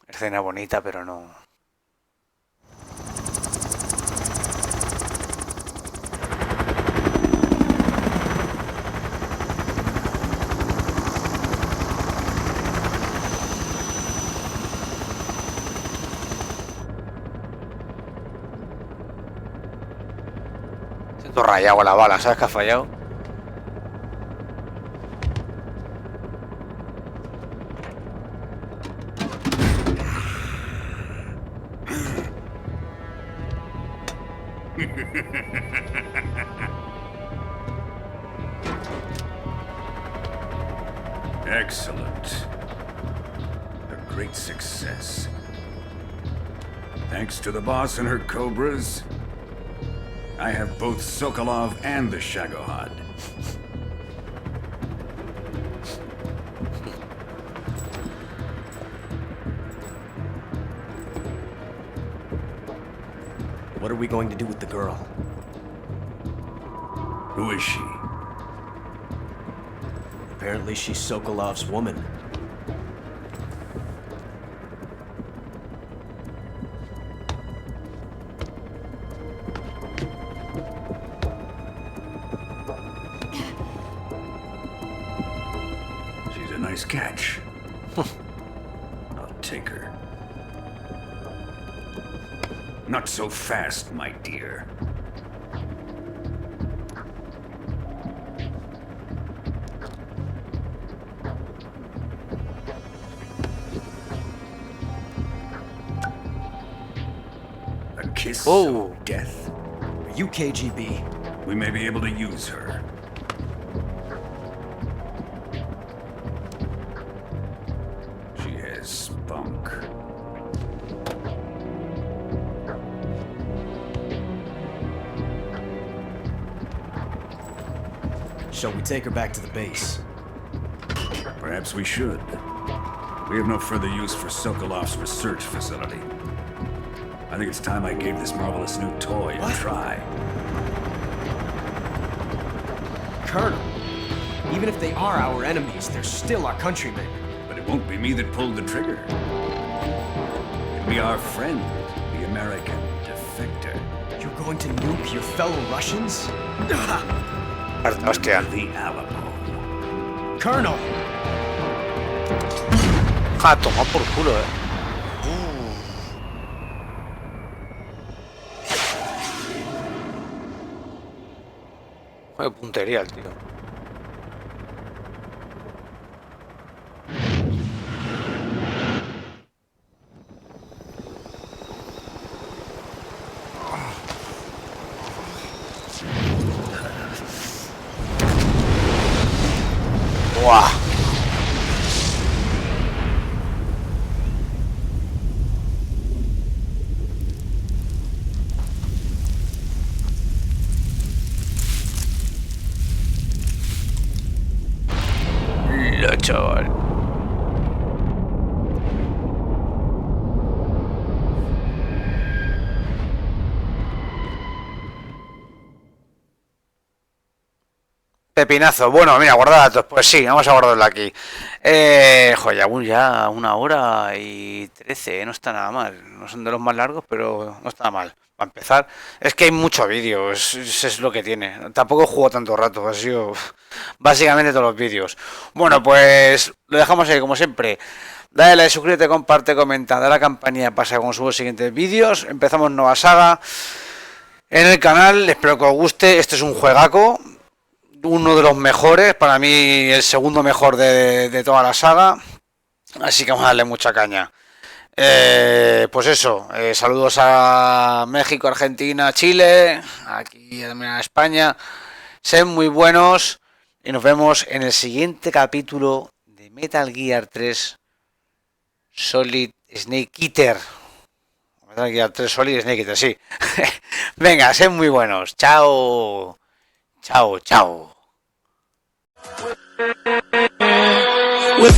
Speaker 5: Escena bonita, pero no. Todo rayado a la bala, ¿sabes que ha fallado?
Speaker 8: Excellent. A great success. Thanks to the boss and her cobras, I have both Sokolov and the Shagohod.
Speaker 9: What are we going to do with the girl?
Speaker 8: Who is she?
Speaker 9: Apparently she's Sokolov's woman.
Speaker 8: She's a nice catch. I'll take her. Not so fast, my dear. A kiss of death?
Speaker 9: Are you KGB?
Speaker 8: We may be able to use her. She has spunk.
Speaker 9: Shall we take her back to the base?
Speaker 8: Perhaps we should. We have no further use for Sokolov's research facility. I think it's time I gave this marvelous new toy a try.
Speaker 9: Colonel, even if they are our enemies, they're still our countrymen.
Speaker 8: But it won't be me that pulled the trigger. It'll be our friend, the American defector.
Speaker 9: You're going to nuke your fellow Russians?
Speaker 5: Hostia.
Speaker 8: The Alamo.
Speaker 9: Colonel!
Speaker 5: Ja, toma por culo, Qué puntería el tío. Buah. La chaval. Pepinazo. Bueno, mira, guarda datos. Pues sí, vamos a guardarlo aquí. Joder, ya 1 hora y 13, no está nada mal. No son de los más largos, pero no está mal. Para empezar, es que hay mucho vídeo, es lo que tiene. Tampoco juego tanto rato, ha sido básicamente todos los vídeos. Bueno, pues lo dejamos ahí como siempre. Dale like, suscríbete, comparte, comenta, dale a la campanilla para cuando subo los siguientes vídeos. Empezamos nueva saga en el canal, espero que os guste. Este es un juegaco, uno de los mejores, para mí el segundo mejor de toda la saga. Así que vamos a darle mucha caña. Pues eso, saludos a México, Argentina, Chile, aquí también a España. Sean muy buenos y nos vemos en el siguiente capítulo de Metal Gear 3 Solid Snake Eater. Metal Gear 3 Solid Snake Eater, sí. Venga, sean muy buenos. Chao. Chao, chao.
Speaker 11: With